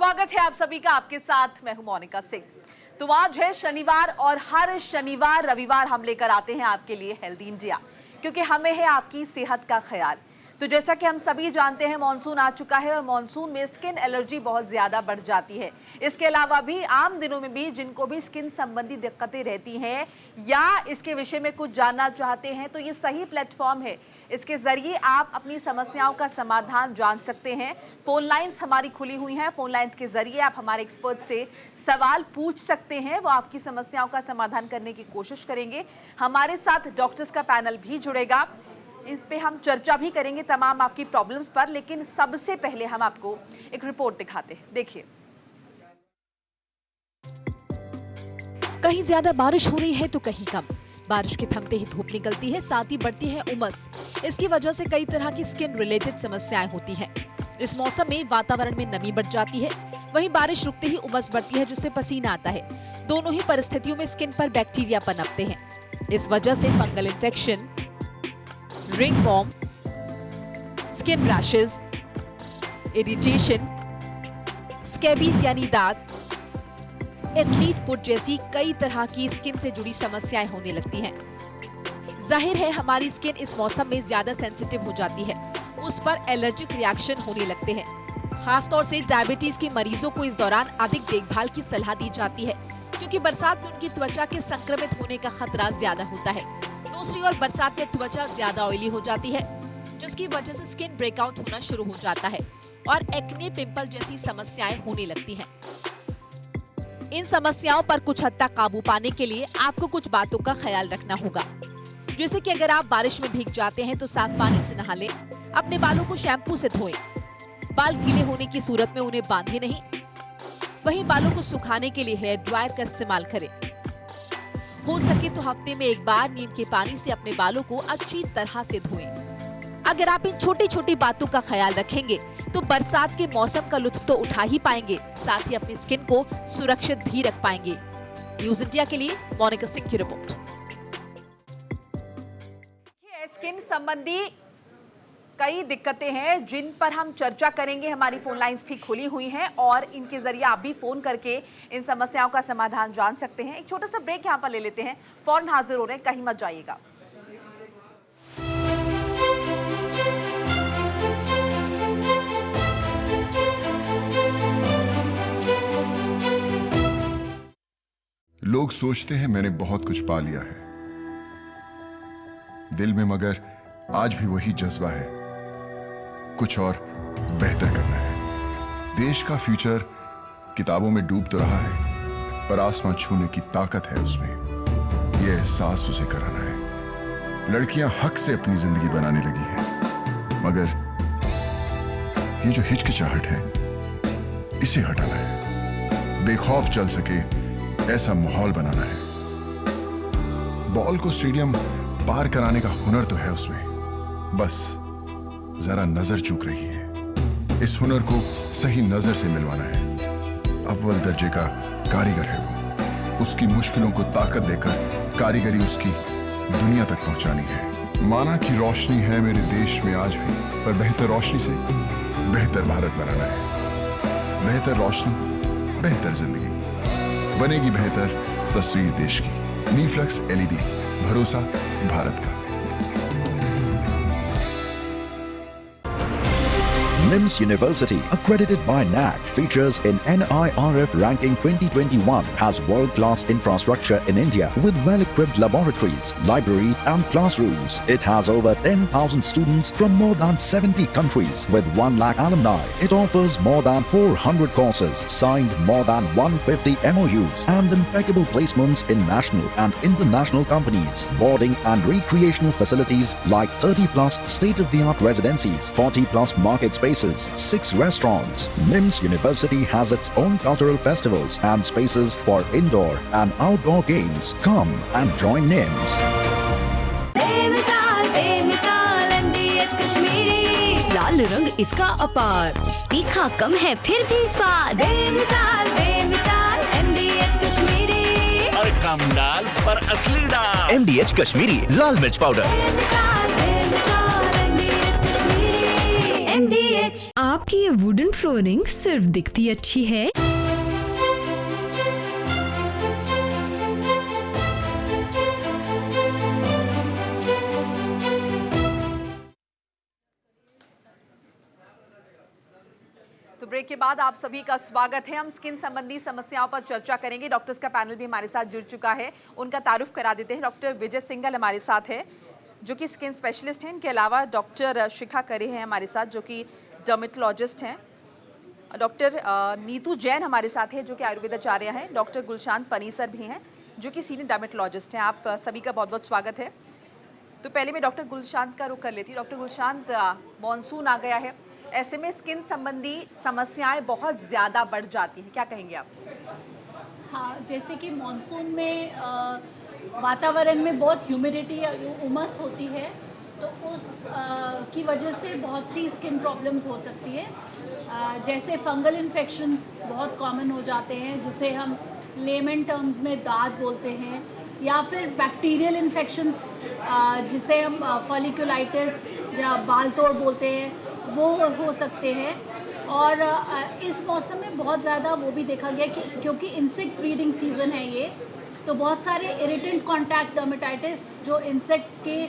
स्वागत है आप सभी का, आपके साथ मैं हूं मोनिका सिंह। तो आज है शनिवार और हर शनिवार रविवार हम लेकर आते हैं आपके लिए हेल्दी इंडिया, क्योंकि हमें है आपकी सेहत का ख्याल। तो जैसा कि हम सभी जानते हैं मॉनसून आ चुका है और मॉनसून में स्किन एलर्जी बहुत ज़्यादा बढ़ जाती है। इसके अलावा भी आम दिनों में भी जिनको भी स्किन संबंधी दिक्कतें रहती हैं या इसके विषय में कुछ जानना चाहते हैं तो ये सही प्लेटफॉर्म है। इसके ज़रिए आप अपनी समस्याओं का समाधान जान सकते हैं। फ़ोन लाइन्स हमारी खुली हुई हैं। फ़ोन लाइन्स के ज़रिए आप हमारे एक्सपर्ट से सवाल पूछ सकते हैं, वो आपकी समस्याओं का समाधान करने की कोशिश करेंगे। हमारे साथ डॉक्टर्स का पैनल भी जुड़ेगा, इस पे हम चर्चा भी करेंगे तमाम आपकी प्रॉब्लम्स पर। लेकिन सबसे पहले हम आपको एक रिपोर्ट दिखाते हैं, देखिए। कहीं ज्यादा बारिश हो रही है तो कहीं कम। बारिश के थमते ही धूप निकलती है, साथ ही बढ़ती है उमस। इसकी वजह से कई तरह की स्किन रिलेटेड समस्याएं होती हैं। इस मौसम में वातावरण में नमी बढ़ जाती है, वहीं बारिश रुकते ही उमस बढ़ती है जिससे पसीना आता है। दोनों ही परिस्थितियों में स्किन पर बैक्टीरिया पनपते हैं। इस वजह से fungal infection, ringworm, skin rashes, irritation, scabies यानी दाग, एथलीट फुट जैसी कई तरह की स्किन से जुड़ी समस्याएं होने लगती हैं। जाहिर है हमारी स्किन इस मौसम में ज्यादा सेंसिटिव हो जाती है, उस पर एलर्जिक रिएक्शन होने लगते हैं। खासतौर से डायबिटीज के मरीजों को इस दौरान अधिक देखभाल की सलाह दी जाती है, क्योंकि बरसात में उनकी त्वचा के संक्रमित होने का खतरा ज्यादा होता है। दूसरी ओर बरसात में त्वचा ज्यादा ऑयली हो जाती है, जिसकी वजह से स्किन ब्रेकआउट होना शुरू हो जाता है और एक्ने, पिंपल जैसी समस्याएं होने लगती हैं। इन समस्याओं पर कुछ हद तक काबू पाने के लिए आपको कुछ बातों का ख्याल रखना होगा, जैसे कि अगर आप बारिश में भीग जाते हैं तो साफ पानी से नहा लें, अपने बालों को शैम्पू से धोएं, बाल गीले होने की सूरत में उन्हें बांधे नहीं, वहीं बालों को सुखाने के लिए हेयर ड्रायर का इस्तेमाल करें। हो सके तो हफ्ते में एक बार नीम के पानी से अपने बालों को अच्छी तरह से धोएं। अगर आप इन छोटी छोटी बातों का ख्याल रखेंगे तो बरसात के मौसम का लुत्फ तो उठा ही पाएंगे, साथ ही अपनी स्किन को सुरक्षित भी रख पाएंगे। न्यूज इंडिया के लिए मोनिका सिंह की रिपोर्ट। स्किन संबंधी कई दिक्कतें हैं जिन पर हम चर्चा करेंगे। हमारी फोन लाइंस भी खुली हुई हैं और इनके जरिए आप भी फोन करके इन समस्याओं का समाधान जान सकते हैं। एक छोटा सा ब्रेक यहाँ पर ले लेते हैं, फौरन हाजिर हो रहे हैं, कहीं मत जाइएगा। लोग सोचते हैं मैंने बहुत कुछ पा लिया है, दिल में मगर आज भी वही जज्बा है, कुछ और बेहतर करना है। देश का फ्यूचर किताबों में डूब तो रहा है, पर आसमां छूने की ताकत है उसमें, यह एहसास उसे कराना है। लड़कियां हक से अपनी जिंदगी बनाने लगी हैं, मगर ये जो हिचकिचाहट है इसे हटाना है। बेखौफ चल सके ऐसा माहौल बनाना है। बॉल को स्टेडियम पार कराने का हुनर तो है उसमें, बस जरा नजर चूक रही है। इस हुनर को सही नजर से मिलवाना है। अव्वल दर्जे का कारीगर है वो, उसकी मुश्किलों को ताकत देकर कारीगरी उसकी दुनिया तक पहुंचानी है। माना कि रोशनी है मेरे देश में आज भी, पर बेहतर रोशनी से बेहतर भारत बनाना है। बेहतर रोशनी, बेहतर जिंदगी, बनेगी बेहतर तस्वीर देश की। नीफ्लक्स LED, भरोसा भारत का। NIMS University, accredited by NAC, features in NIRF ranking 2021, has world-class infrastructure in India with well-equipped laboratories, library and classrooms. It has over 10,000 students from more than 70 countries with 1 lakh alumni. It offers more than 400 courses, signed more than 150 MOUs and impeccable placements in national and international companies. Boarding and recreational facilities like 30 plus state-of-the-art residencies, 40 plus market spaces, 6 restaurants. NIMS University has its own cultural festivals and spaces for indoor and outdoor games. Come and join NIMS. लाल रंग इसका अपार, तीखा कम है फिर भी स्वाद। बेमिसाल बेमिसाल MDH कश्मीरी, और कम दाल पर असली दाल। MDH कश्मीरी लाल मिर्च पाउडर। बेमिसाल बेमिसाल MDH कश्मीरी। MDH। आप आपकी ये वुडन फ्लोरिंग सिर्फ दिखती अच्छी है, तो ब्रेक के बाद आप सभी का स्वागत है। हम स्किन संबंधी समस्याओं पर चर्चा करेंगे। डॉक्टर्स का पैनल भी हमारे साथ जुड़ चुका है, उनका तारुफ करा देते हैं। डॉक्टर विजय सिंघल हमारे साथ है जो कि स्किन स्पेशलिस्ट हैं। इनके अलावा डॉक्टर शिखा करे हैं हमारे साथ जो कि डर्मेटोलॉजिस्ट हैं। डॉक्टर नीतू जैन हमारे साथ है जो कि आयुर्वेदाचार्य हैं। डॉक्टर गुलशांत पनीसर भी हैं जो कि सीनियर डर्मेटोलॉजिस्ट हैं। आप सभी का बहुत बहुत स्वागत है। तो पहले मैं डॉक्टर गुलशांत का रुख कर लेती हूँ। डॉक्टर गुलशांत, मॉनसून आ गया है, ऐसे में स्किन संबंधी समस्याएं बहुत ज़्यादा बढ़ जाती हैं, क्या कहेंगे आप? हाँ, जैसे कि मॉनसून में वातावरण में बहुत ह्यूमिडिटी या उमस होती है, तो उस की वजह से बहुत सी स्किन प्रॉब्लम्स हो सकती है। जैसे फंगल इन्फेक्शंस बहुत कॉमन हो जाते हैं, जिसे हम लेमन टर्म्स में दाद बोलते हैं, या फिर बैक्टीरियल इन्फेक्शंस जिसे हम फॉलिकुलाइटिस या बाल तोड़ बोलते हैं, वो हो सकते हैं। और इस मौसम में बहुत ज़्यादा वो भी देखा गया कि क्योंकि इंसेक्ट ब्रीडिंग सीज़न है ये, तो बहुत सारे इरिटेंट कॉन्टैक्ट डर्मेटाइटिस जो इंसेक्ट के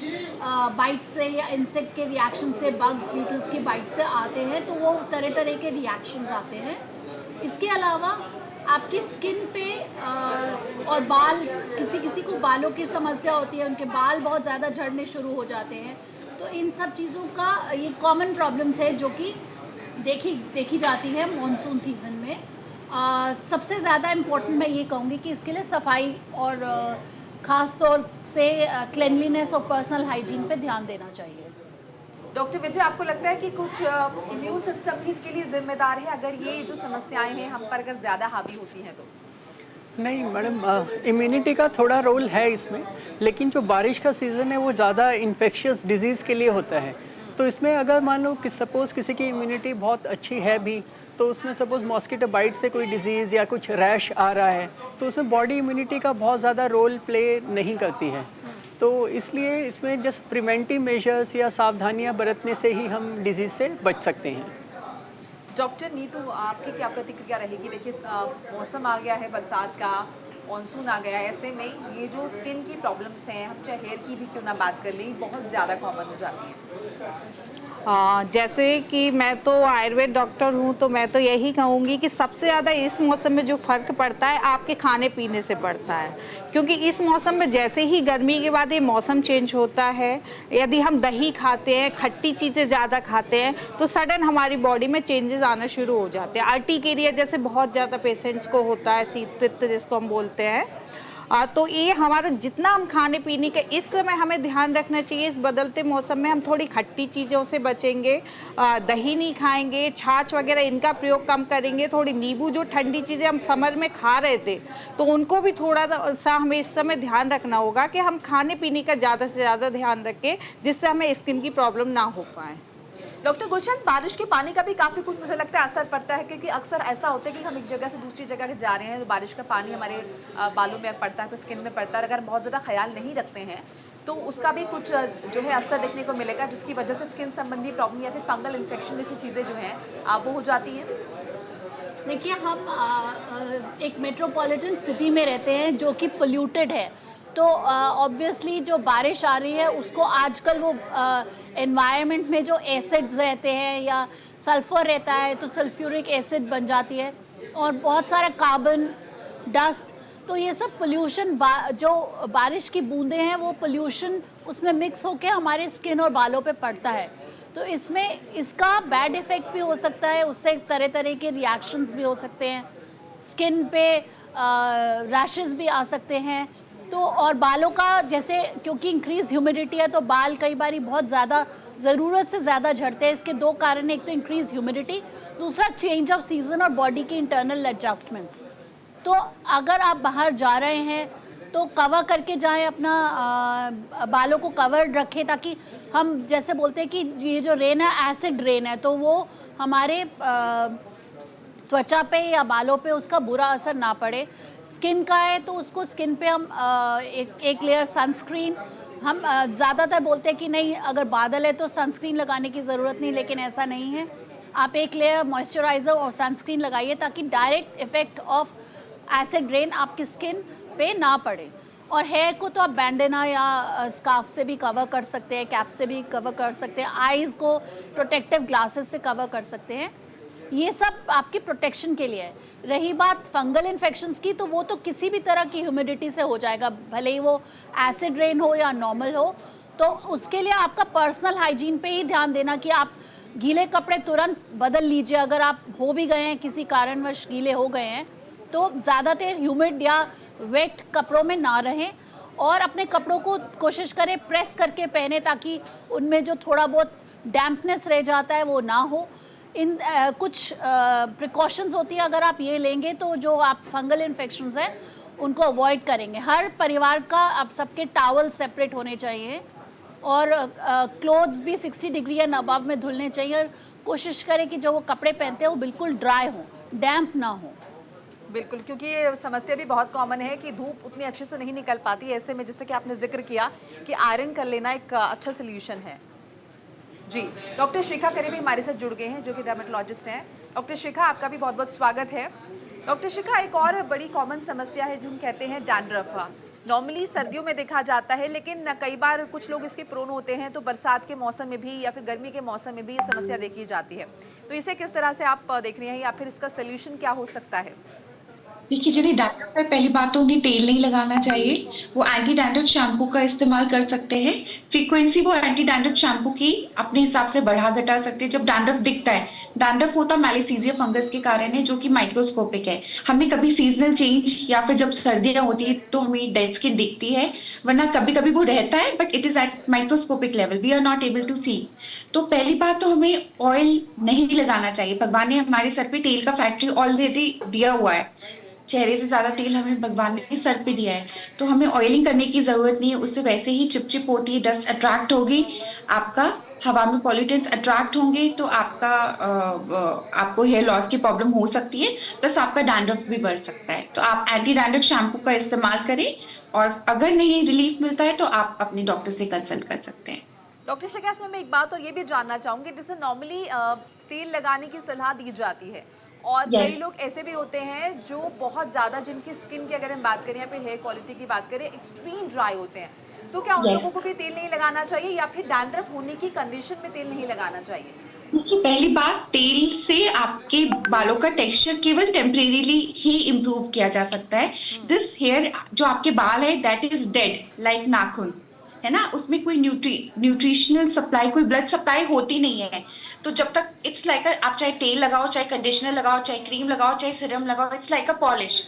बाइट से या इंसेक्ट के रिएक्शन से, बग बीटल्स की बाइट से आते हैं, तो वो तरह तरह के रिएक्शंस आते हैं। इसके अलावा आपकी स्किन पे और बाल, किसी किसी को बालों की समस्या होती है, उनके बाल बहुत ज़्यादा झड़ने शुरू हो जाते हैं। तो इन सब चीज़ों का ये कॉमन प्रॉब्लम्स है जो कि देखी जाती है मॉनसून सीज़न में। सबसे ज़्यादा इम्पोर्टेंट मैं ये कहूँगी कि इसके लिए सफाई और ख़ास तौर से क्लेanलीनेस और पर्सनल हाइजीन पे ध्यान देना चाहिए। डॉक्टर विजय, आपको लगता है कि कुछ इम्यून सिस्टम भी इसके लिए जिम्मेदार है अगर ये जो समस्याएं हैं हम पर अगर ज़्यादा हावी होती हैं तो? नहीं मैडम, इम्यूनिटी का थोड़ा रोल है इसमें, लेकिन जो बारिश का सीज़न है वो ज़्यादा इन्फेक्शियस डिजीज़ के लिए होता है। तो इसमें अगर मान लो कि सपोज़ किसी की इम्यूनिटी बहुत अच्छी है भी, तो उसमें सपोज़ मॉस्किटो बाइट से कोई डिजीज़ या कुछ रैश आ रहा है, तो उसमें बॉडी इम्यूनिटी का बहुत ज़्यादा रोल प्ले नहीं करती है। तो इसलिए इसमें जस्ट प्रिवेंटिव मेजर्स या सावधानियां बरतने से ही हम डिजीज़ से बच सकते हैं। डॉक्टर नीतू, आपकी क्या प्रतिक्रिया रहेगी? देखिए, मौसम आ गया है बरसात का, मॉनसून आ गया है, ऐसे में ये जो स्किन की प्रॉब्लम्स हैं, हम चाहे हेयर की भी क्यों ना बात कर लें, बहुत ज़्यादा कॉमन हो जाती है। जैसे कि मैं तो आयुर्वेद डॉक्टर हूँ, तो मैं तो यही कहूँगी कि सबसे ज़्यादा इस मौसम में जो फ़र्क पड़ता है आपके खाने पीने से पड़ता है। क्योंकि इस मौसम में जैसे ही गर्मी के बाद ये मौसम चेंज होता है, यदि हम दही खाते हैं, खट्टी चीज़ें ज़्यादा खाते हैं, तो सडन हमारी बॉडी में चेंजेस आना शुरू हो जाते हैं। अर्टिकेरिया जैसे बहुत ज़्यादा पेशेंट्स को होता है, शीत पित्त जिसको हम बोलते हैं। तो ये हमारा जितना हम खाने पीने के इस समय हमें ध्यान रखना चाहिए। इस बदलते मौसम में हम थोड़ी खट्टी चीज़ों से बचेंगे, दही नहीं खाएंगे, छाछ वगैरह इनका प्रयोग कम करेंगे, थोड़ी नींबू, जो ठंडी चीज़ें हम समर में खा रहे थे तो उनको भी थोड़ा सा हमें इस समय ध्यान रखना होगा कि हम खाने पीने का ज़्यादा से ज़्यादा ध्यान रखें, जिससे हमें स्किन की प्रॉब्लम ना हो पाए। डॉक्टर गुलशन, बारिश के पानी का भी काफ़ी कुछ मुझे लगता है असर पड़ता है, क्योंकि अक्सर ऐसा होता है कि हम एक जगह से दूसरी जगह जा रहे हैं तो बारिश का पानी हमारे बालों में पड़ता है, फिर स्किन में पड़ता है, और अगर बहुत ज़्यादा ख्याल नहीं रखते हैं तो उसका भी कुछ जो है असर देखने को मिलेगा, जिसकी वजह से स्किन संबंधी प्रॉब्लम या फिर फंगल इन्फेक्शन जैसी चीज़ें जो हैं वो हो जाती हैं। देखिए, हम एक मेट्रोपॉलिटन सिटी में रहते हैं जो कि पोल्यूटेड है, तो ऑब्वियसली जो बारिश आ रही है उसको आजकल वो एनवायरनमेंट में जो एसिड्स रहते हैं या सल्फर रहता है तो सल्फ्यूरिक एसिड बन जाती है, और बहुत सारा कार्बन, डस्ट, तो ये सब पोल्यूशन जो बारिश की बूंदें हैं वो पोल्यूशन उसमें मिक्स होकर हमारे स्किन और बालों पे पड़ता है। तो इसमें इसका बैड इफ़ेक्ट भी हो सकता है, उससे तरह तरह के रिएक्शंस भी हो सकते हैं, स्किन पे रैशेस भी आ सकते हैं। तो और बालों का जैसे क्योंकि इंक्रीज ह्यूमिडिटी है तो बाल कई बार बहुत ज़्यादा ज़रूरत से ज़्यादा झड़ते हैं। इसके दो कारण हैं, एक तो इंक्रीज ह्यूमिडिटी, दूसरा चेंज ऑफ सीज़न और बॉडी के इंटरनल एडजस्टमेंट्स। तो अगर आप बाहर जा रहे हैं तो कवर करके जाएं, अपना बालों को कवर रखें, ताकि हम जैसे बोलते हैं कि ये जो रेन है एसिड रेन है, तो वो हमारे त्वचा पे या बालों पे उसका बुरा असर ना पड़े। स्किन का है तो उसको स्किन पे हम एक लेयर सनस्क्रीन, हम ज़्यादातर बोलते हैं कि नहीं अगर बादल है तो सनस्क्रीन लगाने की ज़रूरत नहीं, लेकिन ऐसा नहीं है। आप एक लेयर मॉइस्चराइज़र और सनस्क्रीन लगाइए ताकि direct effect of acid rain आपकी स्किन पे ना पड़े। और हेयर को तो आप बैंडेना या स्कार्फ से भी कवर कर सकते हैं, कैप से भी कवर कर सकते हैं, आईज़ को प्रोटेक्टिव ग्लासेस से कवर कर सकते हैं। ये सब आपकी प्रोटेक्शन के लिए है। रही बात फंगल इन्फेक्शंस की, तो वो तो किसी भी तरह की ह्यूमिडिटी से हो जाएगा, भले ही वो एसिड रेन हो या नॉर्मल हो। तो उसके लिए आपका पर्सनल हाइजीन पे ही ध्यान देना कि आप गीले कपड़े तुरंत बदल लीजिए। अगर आप हो भी गए हैं, किसी कारणवश गीले हो गए हैं, तो ज़्यादा देर ह्यूमिड या वेट कपड़ों में ना रहें और अपने कपड़ों को कोशिश करें प्रेस करके पहने ताकि उनमें जो थोड़ा बहुत डैम्पनेस रह जाता है वो ना हो। इन कुछ प्रिकॉशंस होती है, अगर आप ये लेंगे तो जो आप फंगल इन्फेक्शंस हैं उनको अवॉइड करेंगे। हर परिवार का आप सबके टॉवल सेपरेट होने चाहिए और क्लोथ्स भी 60 डिग्री या अबव में धुलने चाहिए। और कोशिश करें कि जो वो कपड़े पहनते हैं वो बिल्कुल ड्राई हो, डैम्प ना हो। बिल्कुल, क्योंकि ये समस्या भी बहुत कॉमन है कि धूप उतनी अच्छे से नहीं निकल पाती। ऐसे में जैसे कि आपने जिक्र किया कि आयरन कर लेना एक अच्छा सोल्यूशन है। जी, डॉक्टर शिखा करीबी हमारे साथ जुड़ गए हैं जो कि डर्मेटोलॉजिस्ट हैं। डॉक्टर शिखा, आपका भी बहुत बहुत स्वागत है। डॉक्टर शिखा, एक और बड़ी कॉमन समस्या है जो हम कहते हैं डैंड्रफ। नॉर्मली सर्दियों में देखा जाता है, लेकिन कई बार कुछ लोग इसके प्रोन होते हैं, तो बरसात के मौसम में भी या फिर गर्मी के मौसम में भी ये समस्या देखी जाती है। तो इसे किस तरह से आप देख रहे हैं या फिर इसका सोल्यूशन क्या हो सकता है? देखिए, जिन्हें डैंड्रफ है पहली बात तो उन्हें तेल नहीं लगाना चाहिए। वो एंटी डैंड्रफ शैम्पू का इस्तेमाल कर सकते हैं। फ्रीक्वेंसी वो एंटी डैंड्रफ शैम्पू की अपने हिसाब से बढ़ा घटा सकते हैं। जब डैंड्रफ दिखता है, डैंड्रफ होता मैलिसीजिया फंगस के कारण है जो कि माइक्रोस्कोपिक है। हमें कभी सीजनल चेंज या फिर जब सर्दियां होती है तो हमें डेड स्किन दिखती है, वरना कभी कभी वो रहता है but it is at microscopic level, we are not able to see. तो पहली बात तो हमें ऑयल नहीं लगाना चाहिए। भगवान ने हमारे सर पे तेल का फैक्ट्री ऑलरेडी दिया हुआ है, चेहरे से ज्यादा तेल हमें भगवान ने सर पे दिया है, तो हमें ऑयलिंग करने की जरूरत नहीं है। उससे वैसे ही चिपचिप होती है, डस्ट अट्रैक्ट होगी, आपका हवा में पॉल्यूटेंट्स अट्रैक्ट होंगे, तो आपको हेयर लॉस की प्रॉब्लम हो सकती है, प्लस आपका डैंड्रफ भी बढ़ सकता है। तो आप एंटी डैंड्रफ शैम्पू का इस्तेमाल करें और अगर नहीं रिलीफ मिलता है तो आप अपने डॉक्टर से कंसल्ट कर सकते हैं। डॉक्टर शिखा, इसमें मैं एक बात और ये भी जानना चाहूँगी, जैसे नॉर्मली तेल लगाने की सलाह दी जाती है और कई लोग ऐसे भी होते हैं जो बहुत ज़्यादा, जिनकी स्किन की अगर हम बात करें या फिर हेयर क्वालिटी की बात करें, एक्सट्रीम ड्राई होते हैं, तो क्या उन लोगों को भी तेल नहीं लगाना चाहिए या फिर डैंड्रफ होने की कंडीशन में तेल नहीं लगाना चाहिए? देखिए, पहली बात, तेल से आपके बालों का टेक्सचर केवल टेम्परेरीली ही इम्प्रूव किया जा सकता है। दिस हेयर जो आपके बाल है दैट इज डेड लाइक नाखून है ना, उसमें कोई न्यूट्रिशनल सप्लाई, कोई ब्लड सप्लाई होती नहीं है। तो जब तक इट्स लाइक आप चाहे तेल लगाओ, चाहे कंडीशनर लगाओ, चाहे क्रीम लगाओ, चाहे सीरम लगाओ, इट्स लाइक अ पॉलिश।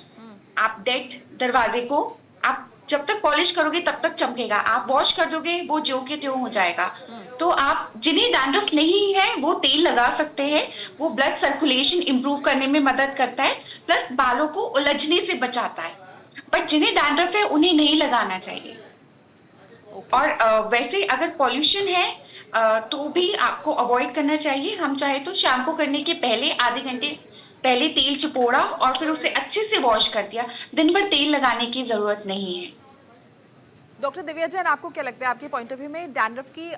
आप डेड दरवाजे को आप जब तक पॉलिश करोगे तब तक चमकेगा, आप वॉश कर दोगे वो ज्यों के त्यों हो जाएगा। तो आप जिन्हें डैंड्रफ नहीं है वो तेल लगा सकते हैं, वो ब्लड सर्कुलेशन इंप्रूव करने में मदद करता है, प्लस बालों को उलझने से बचाता है। बट जिन्हें डैंड्रफ है उन्हें नहीं लगाना चाहिए। और वैसे अगर पॉल्यूशन है तो भी आपको अवॉइड करना चाहिए। हम चाहे तो शैम्पू करने के पहले आधे घंटे पहले तेल चिपोड़ा और फिर उसे अच्छे से वॉश कर दिया, दिन भर तेल लगाने की जरूरत नहीं है। डॉक्टर दिव्या जैन, आपको क्या लगता है, आपके पॉइंट ऑफ व्यू में डैंड्रफ की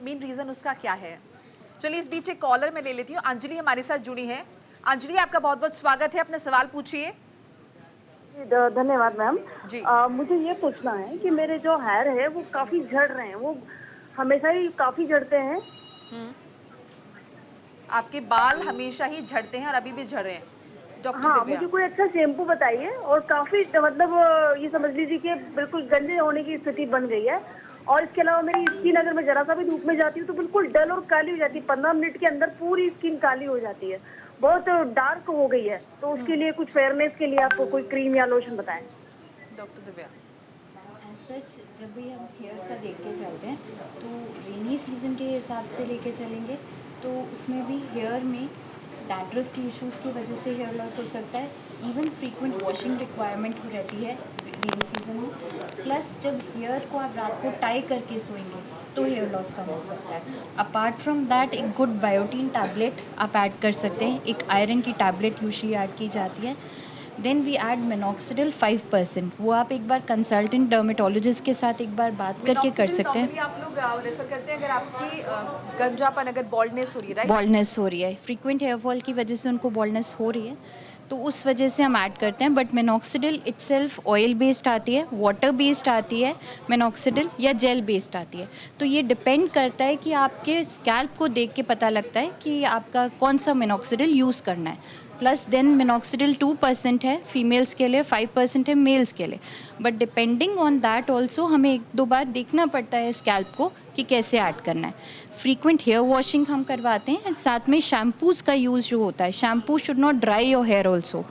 मेन रीजन उसका क्या है? चलिए इस बीच एक कॉलर में ले लेती हूँ। अंजलि हमारे साथ जुड़ी है। अंजलि, आपका बहुत बहुत स्वागत है, अपना सवाल पूछिए। धन्यवाद मैम जी। मुझे ये पूछना है कि मेरे जो हेयर है वो काफी झड़ रहे हैं, वो हमेशा ही काफी झड़ते हैं। आपके बाल हमेशा ही झड़ते हैं और अभी भी झड़ रहे हैं? डॉक्टर हाँ, दिव्या, मुझे कोई अच्छा शैम्पू बताइए। और काफी मतलब ये समझ लीजिए कि बिल्कुल गंदे होने की स्थिति बन गई है। और इसके अलावा मेरी स्किन अगर मैं जरा सा भी धूप में जाती हूँ तो बिल्कुल डल और काली हो जाती है। 15 मिनट के अंदर पूरी स्किन काली हो जाती है, बहुत डार्क हो गई है। तो उसके लिए कुछ फेयरनेस के लिए आपको कोई क्रीम या लोशन बताएं। डॉक्टर दिव्या, सच जब भी हम हेयर का देख के चलते हैं तो रेनी सीजन के हिसाब से लेके चलेंगे तो उसमें भी हेयर में डैंड्रफ की इश्यूज़ की वजह से हेयर लॉस हो सकता है। इवन फ्रीक्वेंट वॉशिंग रिक्वायरमेंट हो रहती है रेनी सीजन में। प्लस जब हेयर को आप रात को टाई करके सोएंगे तो हेयर लॉस कम हो सकता है। अपार्ट फ्रॉम दैट एक गुड बायोटीन टैबलेट आप ऐड कर सकते हैं। एक आयरन की टैबलेट यूजुअली ऐड की जाती है। Then we add minoxidil 5%। वो आप एक बार कंसल्टेंट डर्मेटोलॉजिस्ट के साथ एक बार बात करके कर सकते हैं। आप लोग रेफर करते हैं अगर आपकी गंजापन, अगर बॉल्डनेस हो रही है, राइट? बॉल्डनेस हो रही है, फ्रीक्वेंट हेयर फॉल की वजह से उनको बॉल्डनेस हो रही है, तो उस वजह से हम ऐड करते हैं। But minoxidil itself oil based आती है, वाटर बेस्ड आती है मिनॉक्सिडिल, या जेल बेस्ड आती है। तो ये डिपेंड करता है कि आपके स्कैल्प को देख के पता लगता है कि आपका कौन सा मिनॉक्सिडिल यूज़ करना है। प्लस देन मिनॉक्सिडिल 2% है फीमेल्स के लिए, 5% है मेल्स के लिए। But depending on that also हमें 1-2 बार देखना पड़ता है स्कैल्प को कि कैसे ऐड करना है। फ्रीक्वेंट हेयर वॉशिंग हम करवाते हैं, साथ में शैम्पूज़ का यूज़ जो होता है, shampoo should not dry your hair also,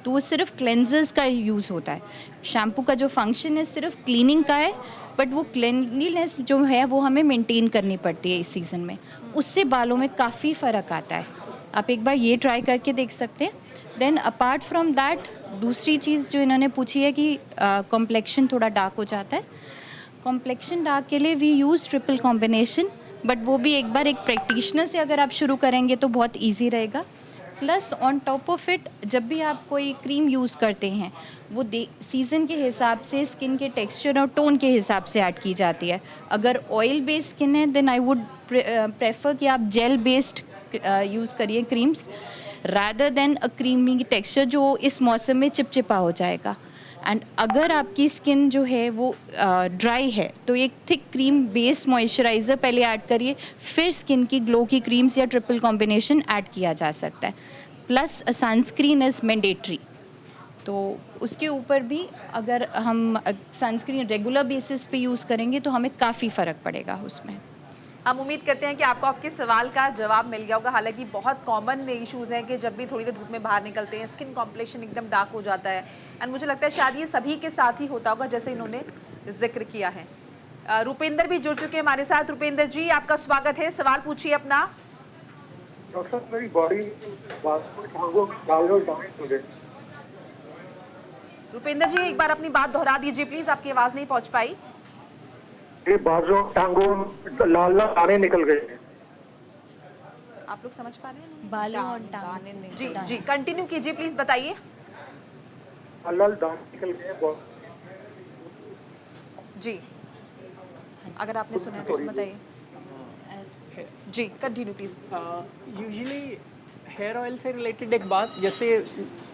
तो वो सिर्फ क्लेंजर्स का यूज़ होता है। शैम्पू का जो फंक्शन है सिर्फ क्लीनिंग का है, बट वो क्लीनलीनेस जो है वो हमें मेंटेन करनी पड़ती है इस सीज़न में, उससे बालों में काफ़ी फ़र्क आता है। आप एक बार ये ट्राई करके देख सकते हैं। देन अपार्ट फ्रॉम दैट दूसरी चीज़ जो इन्होंने पूछी है कि कॉम्प्लेक्शन थोड़ा डार्क हो जाता है। कॉम्प्लेक्शन डार्क के लिए we use triple combination, but वो भी एक बार एक प्रैक्टिशनर से अगर आप शुरू करेंगे तो बहुत ईजी रहेगा। Plus on top of it जब भी आप कोई क्रीम यूज़ करते हैं वो सीज़न के हिसाब से स्किन के टेक्सचर और टोन के हिसाब से ऐड की जाती है। अगर ऑयल बेस्ड स्किन है देन आई वुड प्रेफर कि आप जेल बेस्ड यूज़ करिए creams, rather than a creamy texture जो इस मौसम में चिपचिपा हो जाएगा। एंड अगर आपकी स्किन जो है वो ड्राई है तो एक थिक क्रीम बेस्ड मॉइस्चराइज़र पहले ऐड करिए, फिर स्किन की ग्लो की क्रीम्स या ट्रिपल कॉम्बिनेशन ऐड किया जा सकता है। प्लस सनस्क्रीन इज़ मैंडेटरी, तो उसके ऊपर भी अगर हम सनस्क्रीन रेगुलर बेसिस पे यूज़ करेंगे तो हमें काफ़ी फ़र्क पड़ेगा उसमें। हम उम्मीद करते हैं कि आपको आपके सवाल का जवाब मिल गया होगा। हालांकि बहुत कॉमन इश्यूज़ हैं कि जब भी थोड़ी देर धूप में बाहर निकलते हैं स्किन कॉम्प्लेक्शन एकदम डार्क हो जाता है, एंड मुझे लगता है शायद ये सभी के साथ ही होता होगा जैसे इन्होंने जिक्र किया है। रुपेंद्र भी जुड़ चुके हैं हमारे साथ। रुपेंद्र जी आपका स्वागत है, सवाल पूछिए अपना। डॉक्टर मेरी बॉडी रुपेंद्र जी एक बार अपनी बात दोहरा दीजिए प्लीज, आपकी आवाज़ नहीं पहुँच पाई। बाजू टांगों लाल लाल दाने निकल गए। आप लोग समझ पा रहे हैं? बालों और दाने जी जी कंटिन्यू कीजिए प्लीज, बताइए। लाल लाल दाने निकल गए जी, अगर आपने सुना तो बताइए। जी continue please. Usually hair oil से रिलेटेड एक बात, जैसे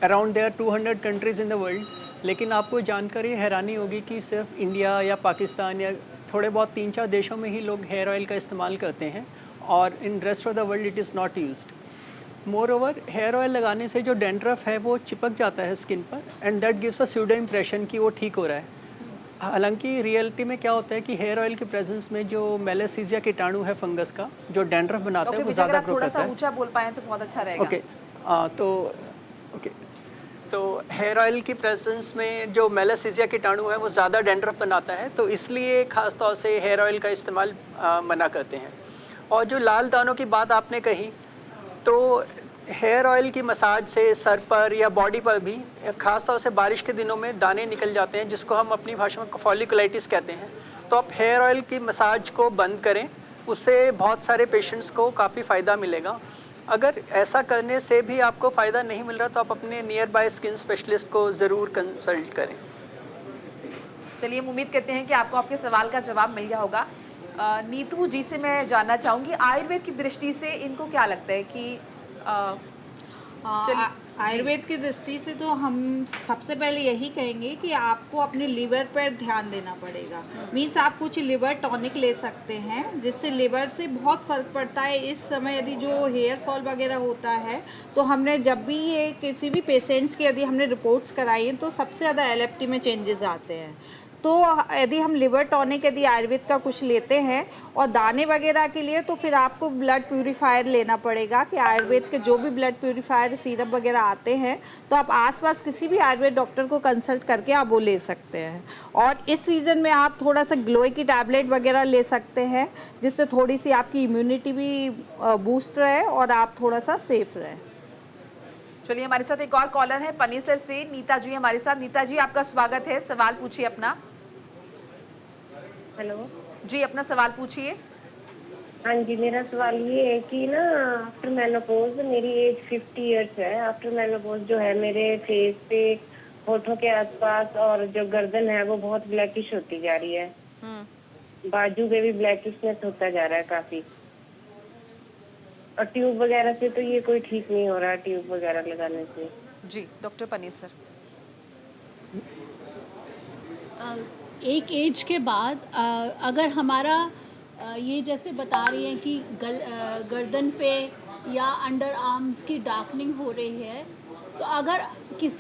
around there 200 countries in the world, लेकिन आपको जानकारी हैरानी होगी कि सिर्फ इंडिया या पाकिस्तान या थोड़े बहुत 3-4 देशों में ही लोग हेयर ऑयल का इस्तेमाल करते हैं, और in rest of the world it is not used. More over here oil लगाने से जो डेंड्रफ है वो चिपक जाता है स्किन पर, and that gives a pseudo impression कि वो ठीक हो रहा है। हालांकि रियलिटी में क्या होता है कि हेयर ऑयल के प्रेजेंस में जो मेलासीजिया कीटाणु है फंगस का, जो डेंड्रफ बनाता है वो ज़्यादा ग्रो करता है। थोड़ा सा ऊंचा बोल पाएं तो बहुत अच्छा रहेगा। ओके, तो हेयर ऑयल की प्रेजेंस में जो मेलासीजिया कीटाणु है वो ज़्यादा डेंड्रफ बनाता है, तो इसलिए ख़ास तौर से हेयर ऑयल का इस्तेमाल मना करते हैं। और जो लाल दानों की बात आपने कही, तो हेयर ऑयल की मसाज से सर पर या बॉडी पर भी ख़ास तौर से बारिश के दिनों में दाने निकल जाते हैं, जिसको हम अपनी भाषा में फॉलिकुलाइटिस कहते हैं। तो आप हेयर ऑयल की मसाज को बंद करें, उससे बहुत सारे पेशेंट्स को काफ़ी फ़ायदा मिलेगा। अगर ऐसा करने से भी आपको फ़ायदा नहीं मिल रहा तो आप अपने नियर बाय स्किन स्पेशलिस्ट को ज़रूर कंसल्ट करें। चलिए हम उम्मीद करते हैं कि आपको आपके सवाल का जवाब मिल गया होगा। नीतू जी से मैं जानना चाहूँगी, आयुर्वेद की दृष्टि से इनको क्या लगता है कि आयुर्वेद की दृष्टि से तो हम सबसे पहले यही कहेंगे कि आपको अपने लिवर पर ध्यान देना पड़ेगा। मीन्स आप कुछ लिवर टॉनिक ले सकते हैं जिससे लिवर से बहुत फ़र्क पड़ता है। इस समय यदि जो हेयर फॉल वगैरह होता है तो हमने जब भी ये किसी भी पेशेंट्स की यदि हमने रिपोर्ट्स कराई हैं तो सबसे ज़्यादा एलएफटी में चेंजेस आते हैं। तो यदि हम लिवर टॉनिक यदि आयुर्वेद का कुछ लेते हैं और दाने वगैरह के लिए तो फिर आपको ब्लड प्यूरीफायर लेना पड़ेगा कि आयुर्वेद के जो भी ब्लड प्यूरीफायर सिरप वगैरह आते हैं तो आप आसपास किसी भी आयुर्वेद डॉक्टर को कंसल्ट करके आप वो ले सकते हैं। और इस सीज़न में आप थोड़ा सा ग्लो की टैबलेट वगैरह ले सकते हैं जिससे थोड़ी सी आपकी इम्यूनिटी भी बूस्ट रहे और आप थोड़ा सा सेफ रहें। चलिए हमारे साथ एक और कॉलर है पनेसर से, नीता जी हमारे साथ। नीता जी आपका स्वागत है, सवाल पूछिए अपना। हेलो जी, अपना सवाल पूछिए। हाँ जी, मेरा सवाल ये है कि ना आफ्टर मेनोपॉज मेरी एज 50 इयर्स है। आफ्टर मेनोपॉज जो है मेरे फेस पे, होठों के आसपास और जो गर्दन है वो बहुत ब्लैकिश होती जा रही है। बाजू पे भी ब्लैकिशनेस होता जा रहा है काफी। और ट्यूब वगैरह से तो ये कोई ठीक नहीं हो रहा, ट्यूब वगैरह लगाने से। जी डॉक्टर पनीर सर। एक एज के बाद अगर हमारा ये जैसे बता रही हैं कि गर्दन पे या अंडर आर्म्स की डार्कनिंग हो रही है, तो अगर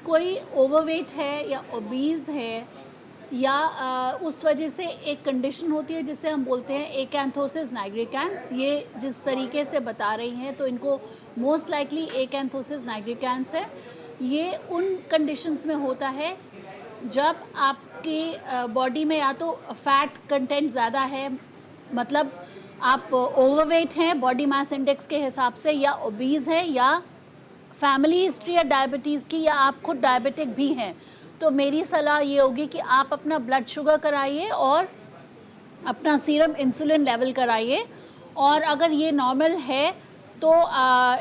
कोई ओवरवेट है या ओबीज है या उस वजह से एक कंडीशन होती है जिसे हम बोलते हैं एकेंथोसिस नाइग्रिकैंस, ये जिस तरीके से बता रही हैं तो इनको मोस्ट लाइकली एकेंथोसिस नाइग्रिकैंस है। ये उन कंडीशंस में होता है जब आपके बॉडी में या तो फैट कंटेंट ज़्यादा है, मतलब आप ओवरवेट हैं बॉडी मास इंडेक्स के हिसाब से, या ओबीज है, या फैमिली हिस्ट्री या डायबिटीज़ की, या आप खुद डायबिटिक भी हैं, तो मेरी सलाह ये होगी कि आप अपना ब्लड शुगर कराइए और अपना सीरम इंसुलिन लेवल कराइए। और अगर ये नॉर्मल है तो